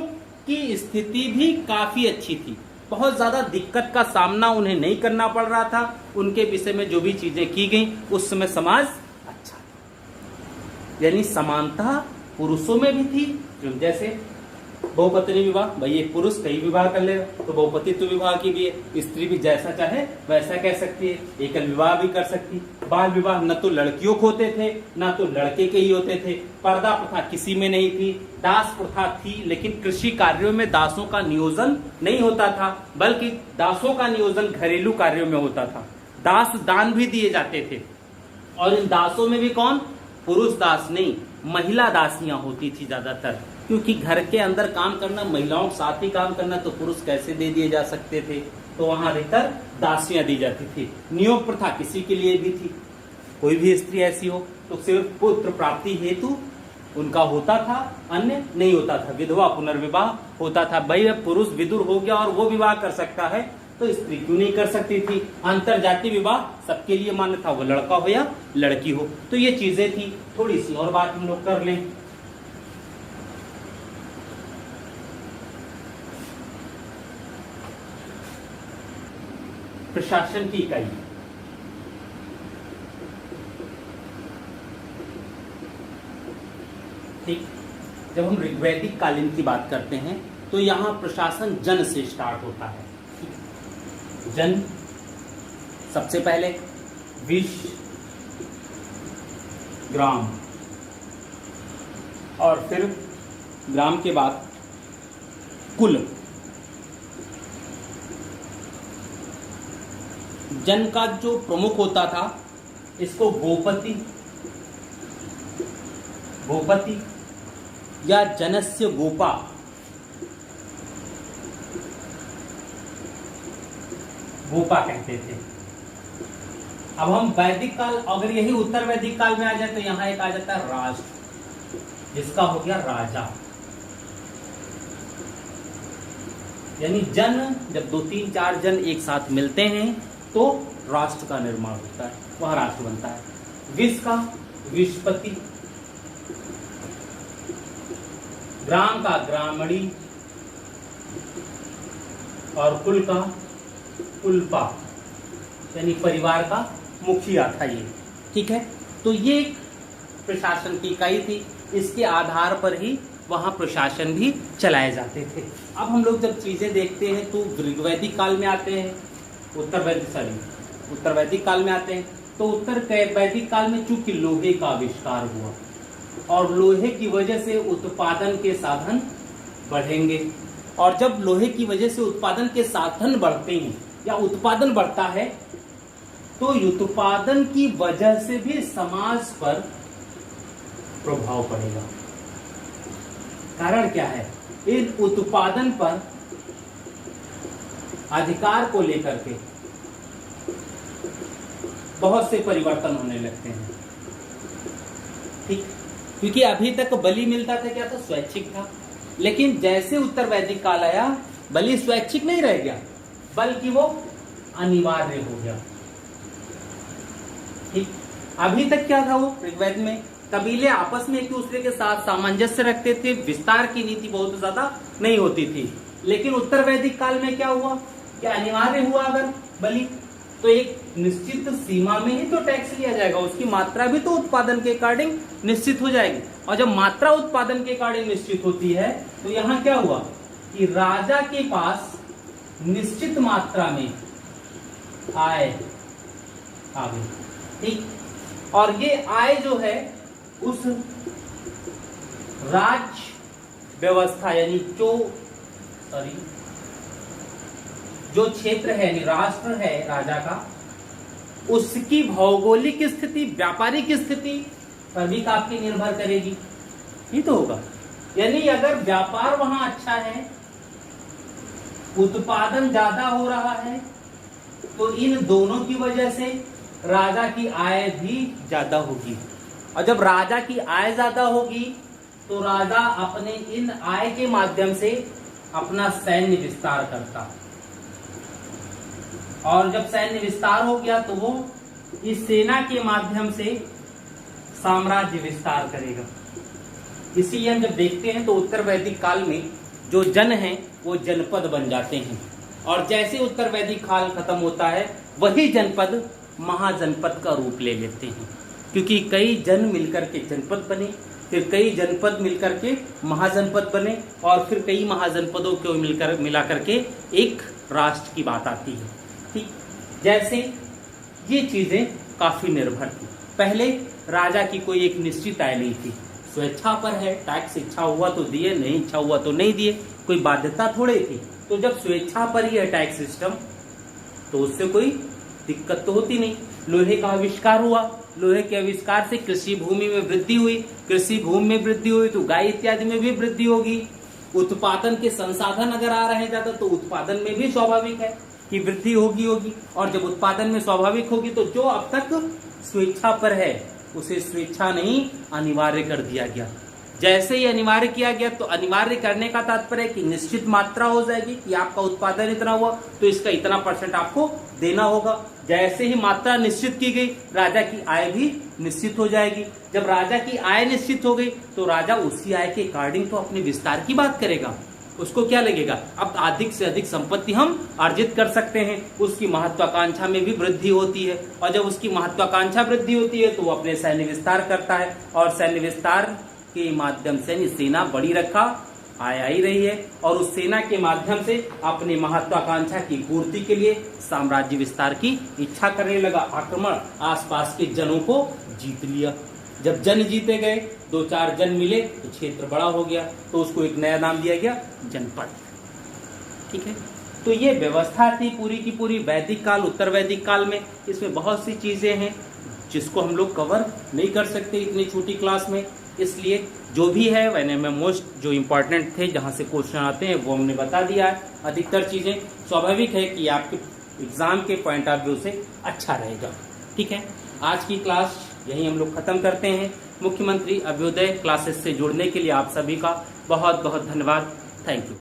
की स्थिति भी काफी अच्छी थी, बहुत ज्यादा दिक्कत का सामना उन्हें नहीं करना पड़ रहा था। उनके विषय में जो भी चीजें की गई उस समय समाज अच्छा था, यानी समानता पुरुषों में भी थी। जैसे बहुपत्नी विवाह, भाई एक पुरुष कई विवाह कर लेगा, तो बहुपतित्व विवाह की भी है, स्त्री भी जैसा चाहे वैसा कह सकती है, एकल विवाह भी कर सकती। बाल विवाह न तो लड़कियों को होते थे न तो लड़के के ही होते थे। पर्दा प्रथा किसी में नहीं थी। दास प्रथा थी, लेकिन कृषि कार्यों में दासों का नियोजन नहीं होता था, बल्कि दासों का नियोजन घरेलू कार्यों में होता था। दास दान भी दिए जाते थे, और इन दासों में भी कौन? पुरुष दास नहीं, महिला दासियां होती थी ज्यादातर, क्योंकि घर के अंदर काम करना, महिलाओं के साथ ही काम करना तो पुरुष कैसे दे दिए जा सकते थे, तो वहां अधिकतर दासियां दी जाती थी। नियोग प्रथा किसी के लिए भी थी, कोई भी स्त्री ऐसी हो तो सिर्फ पुत्र प्राप्ति हेतु उनका होता था, अन्य नहीं होता था। विधवा पुनर्विवाह होता था, भाई पुरुष विदुर हो गया और वो विवाह कर सकता है तो स्त्री क्यों नहीं कर सकती थी। अंतरजातीय विवाह सबके लिए मान्य था, वो लड़का हो या लड़की हो। तो ये चीजें थी। थोड़ी सी और बात हम लोग कर लें। प्रशासन की इकाई, ठीक। जब हम ऋग्वैदिक कालीन की बात करते हैं तो यहां प्रशासन जन से स्टार्ट होता है। जन सबसे पहले, विश, ग्राम, और फिर ग्राम के बाद कुल। जन का जो प्रमुख होता था इसको गोपति, गोपति या जनस्य गोपा, गोपा कहते थे। अब हम वैदिक काल, अगर यही उत्तर वैदिक काल में आ जाए तो यहाँ एक आ जाता है राष्ट्र, जिसका हो गया राजा। यानी जन, जब 2 3 4 जन एक साथ मिलते हैं तो राष्ट्र का निर्माण होता है, वह राष्ट्र बनता है। विश्व का विश्वपति, ग्राम का ग्रामणी, और कुल का कुलपा, यानी परिवार का मुखिया था ये। ठीक है, तो ये एक प्रशासन की इकाई थी, इसके आधार पर ही वहां प्रशासन भी चलाए जाते थे। अब हम लोग जब चीजें देखते हैं तो वैदिक काल में आते हैं, उत्तर वैदिक काल में आते हैं, तो उत्तर वैदिक काल में चूंकि लोहे का आविष्कार हुआ और लोहे की वजह से उत्पादन के साधन बढ़ेंगे, और जब लोहे की वजह से उत्पादन के साधन बढ़ते हैं या उत्पादन बढ़ता है तो उत्पादन की वजह से भी समाज पर प्रभाव पड़ेगा। कारण क्या है? इन उत्पादन पर अधिकार को लेकर के बहुत से परिवर्तन होने लगते हैं। ठीक, क्योंकि अभी तक बलि मिलता था, क्या था? स्वैच्छिक था। लेकिन जैसे उत्तर वैदिक काल आया, बलि स्वैच्छिक नहीं रह गया, बल्कि वो अनिवार्य हो गया। ठीक, अभी तक क्या था? वो ऋग्वेद में कबीले आपस में एक दूसरे के साथ सामंजस्य रखते थे, विस्तार की नीति बहुत ज्यादा नहीं होती थी। लेकिन उत्तर वैदिक काल में क्या हुआ? क्या अनिवार्य हुआ अगर बलि, तो एक निश्चित सीमा में ही तो टैक्स लिया जाएगा, उसकी मात्रा भी तो उत्पादन के अकॉर्डिंग निश्चित हो जाएगी। और जब मात्रा उत्पादन के अकॉर्डिंग निश्चित होती है तो यहाँ क्या हुआ कि राजा के पास निश्चित मात्रा में आय आ गई। ठीक, और ये आय जो है उस राज्य व्यवस्था, यानी जो क्षेत्र है, यानी राष्ट्र है राजा का, उसकी भौगोलिक स्थिति, व्यापारिक स्थिति पर भी काफी निर्भर करेगी। ये तो होगा, यानी अगर व्यापार वहां अच्छा है, उत्पादन ज्यादा हो रहा है, तो इन दोनों की वजह से राजा की आय भी ज्यादा होगी। और जब राजा की आय ज्यादा होगी तो राजा अपने इन आय के माध्यम से अपना सैन्य विस्तार करता, और जब सैन्य विस्तार हो गया तो वो इस सेना के माध्यम से साम्राज्य विस्तार करेगा। इसीलिए हम जब देखते हैं तो उत्तर वैदिक काल में जो जन हैं वो जनपद बन जाते हैं, और जैसे उत्तर वैदिक काल खत्म होता है वही जनपद महाजनपद का रूप ले लेते हैं, क्योंकि कई जन मिलकर के जनपद बने, फिर कई जनपद मिलकर के महाजनपद बने, और फिर कई महाजनपदों को मिलाकर के एक राष्ट्र की बात आती है। ठीक, जैसे ये चीजें काफी निर्भर थी। पहले राजा की कोई एक निश्चित आय नहीं थी, स्वेच्छा पर है, टैक्स इच्छा हुआ तो दिए, नहीं इच्छा हुआ तो नहीं दिए, कोई बाध्यता थोड़े थी। तो जब स्वेच्छा पर ही है टैक्स सिस्टम तो उससे कोई दिक्कत तो होती नहीं। लोहे का आविष्कार हुआ, लोहे के आविष्कार से कृषि भूमि में वृद्धि हुई, कृषि भूमि में वृद्धि हुई तो गाय इत्यादि में भी वृद्धि होगी। उत्पादन के संसाधन अगर आ रहे हैं ज्यादा तो उत्पादन में भी स्वाभाविक है कि वृद्धि होगी, और जब उत्पादन में स्वाभाविक होगी तो जो अब तक स्वेच्छा पर है उसे स्वेच्छा नहीं अनिवार्य कर दिया गया। जैसे ही अनिवार्य किया गया तो अनिवार्य करने का तात्पर्य है कि निश्चित मात्रा हो जाएगी कि आपका उत्पादन इतना हुआ तो इसका इतना % आपको देना होगा। जैसे ही मात्रा निश्चित की गई राजा की आय भी निश्चित हो जाएगी। जब राजा की आय निश्चित हो गई तो राजा उसी आय के अकॉर्डिंग तो अपने विस्तार की बात करेगा। उसको क्या लगेगा, अब अधिक से अधिक संपत्ति हम अर्जित कर सकते हैं, उसकी महत्वाकांक्षा में भी वृद्धि होती है, और जब उसकी महत्वाकांक्षा वृद्धि होती है तो वो अपने सैन्य विस्तार करता है, और सैन्य विस्तार के माध्यम से सेना बड़ी रखा आय आई रही है, और उस सेना के माध्यम से अपनी महत्वाकांक्षा की पूर्ति के लिए साम्राज्य विस्तार की इच्छा करने लगा। आक्रमण, आसपास के जनों को जीत लिया। जब जन जीते गए, 2-4 जन मिले तो क्षेत्र बड़ा हो गया, तो उसको एक नया नाम दिया गया जनपद। ठीक है, तो ये व्यवस्था थी पूरी की पूरी वैदिक काल, उत्तर वैदिक काल में। इसमें बहुत सी चीजें हैं जिसको हम लोग कवर नहीं कर सकते इतनी छोटी क्लास में, इसलिए जो भी है मैंने मोस्ट जो इम्पोर्टेंट थे जहाँ से क्वेश्चन आते हैं वो हमने बता दिया है। अधिकतर चीजें स्वाभाविक है कि आपके एग्जाम के पॉइंट ऑफ व्यू से अच्छा रहेगा। ठीक है, आज की क्लास यहीं हम लोग खत्म करते हैं। मुख्यमंत्री अभ्युदय क्लासेस से जुड़ने के लिए आप सभी का बहुत बहुत धन्यवाद। Thank you.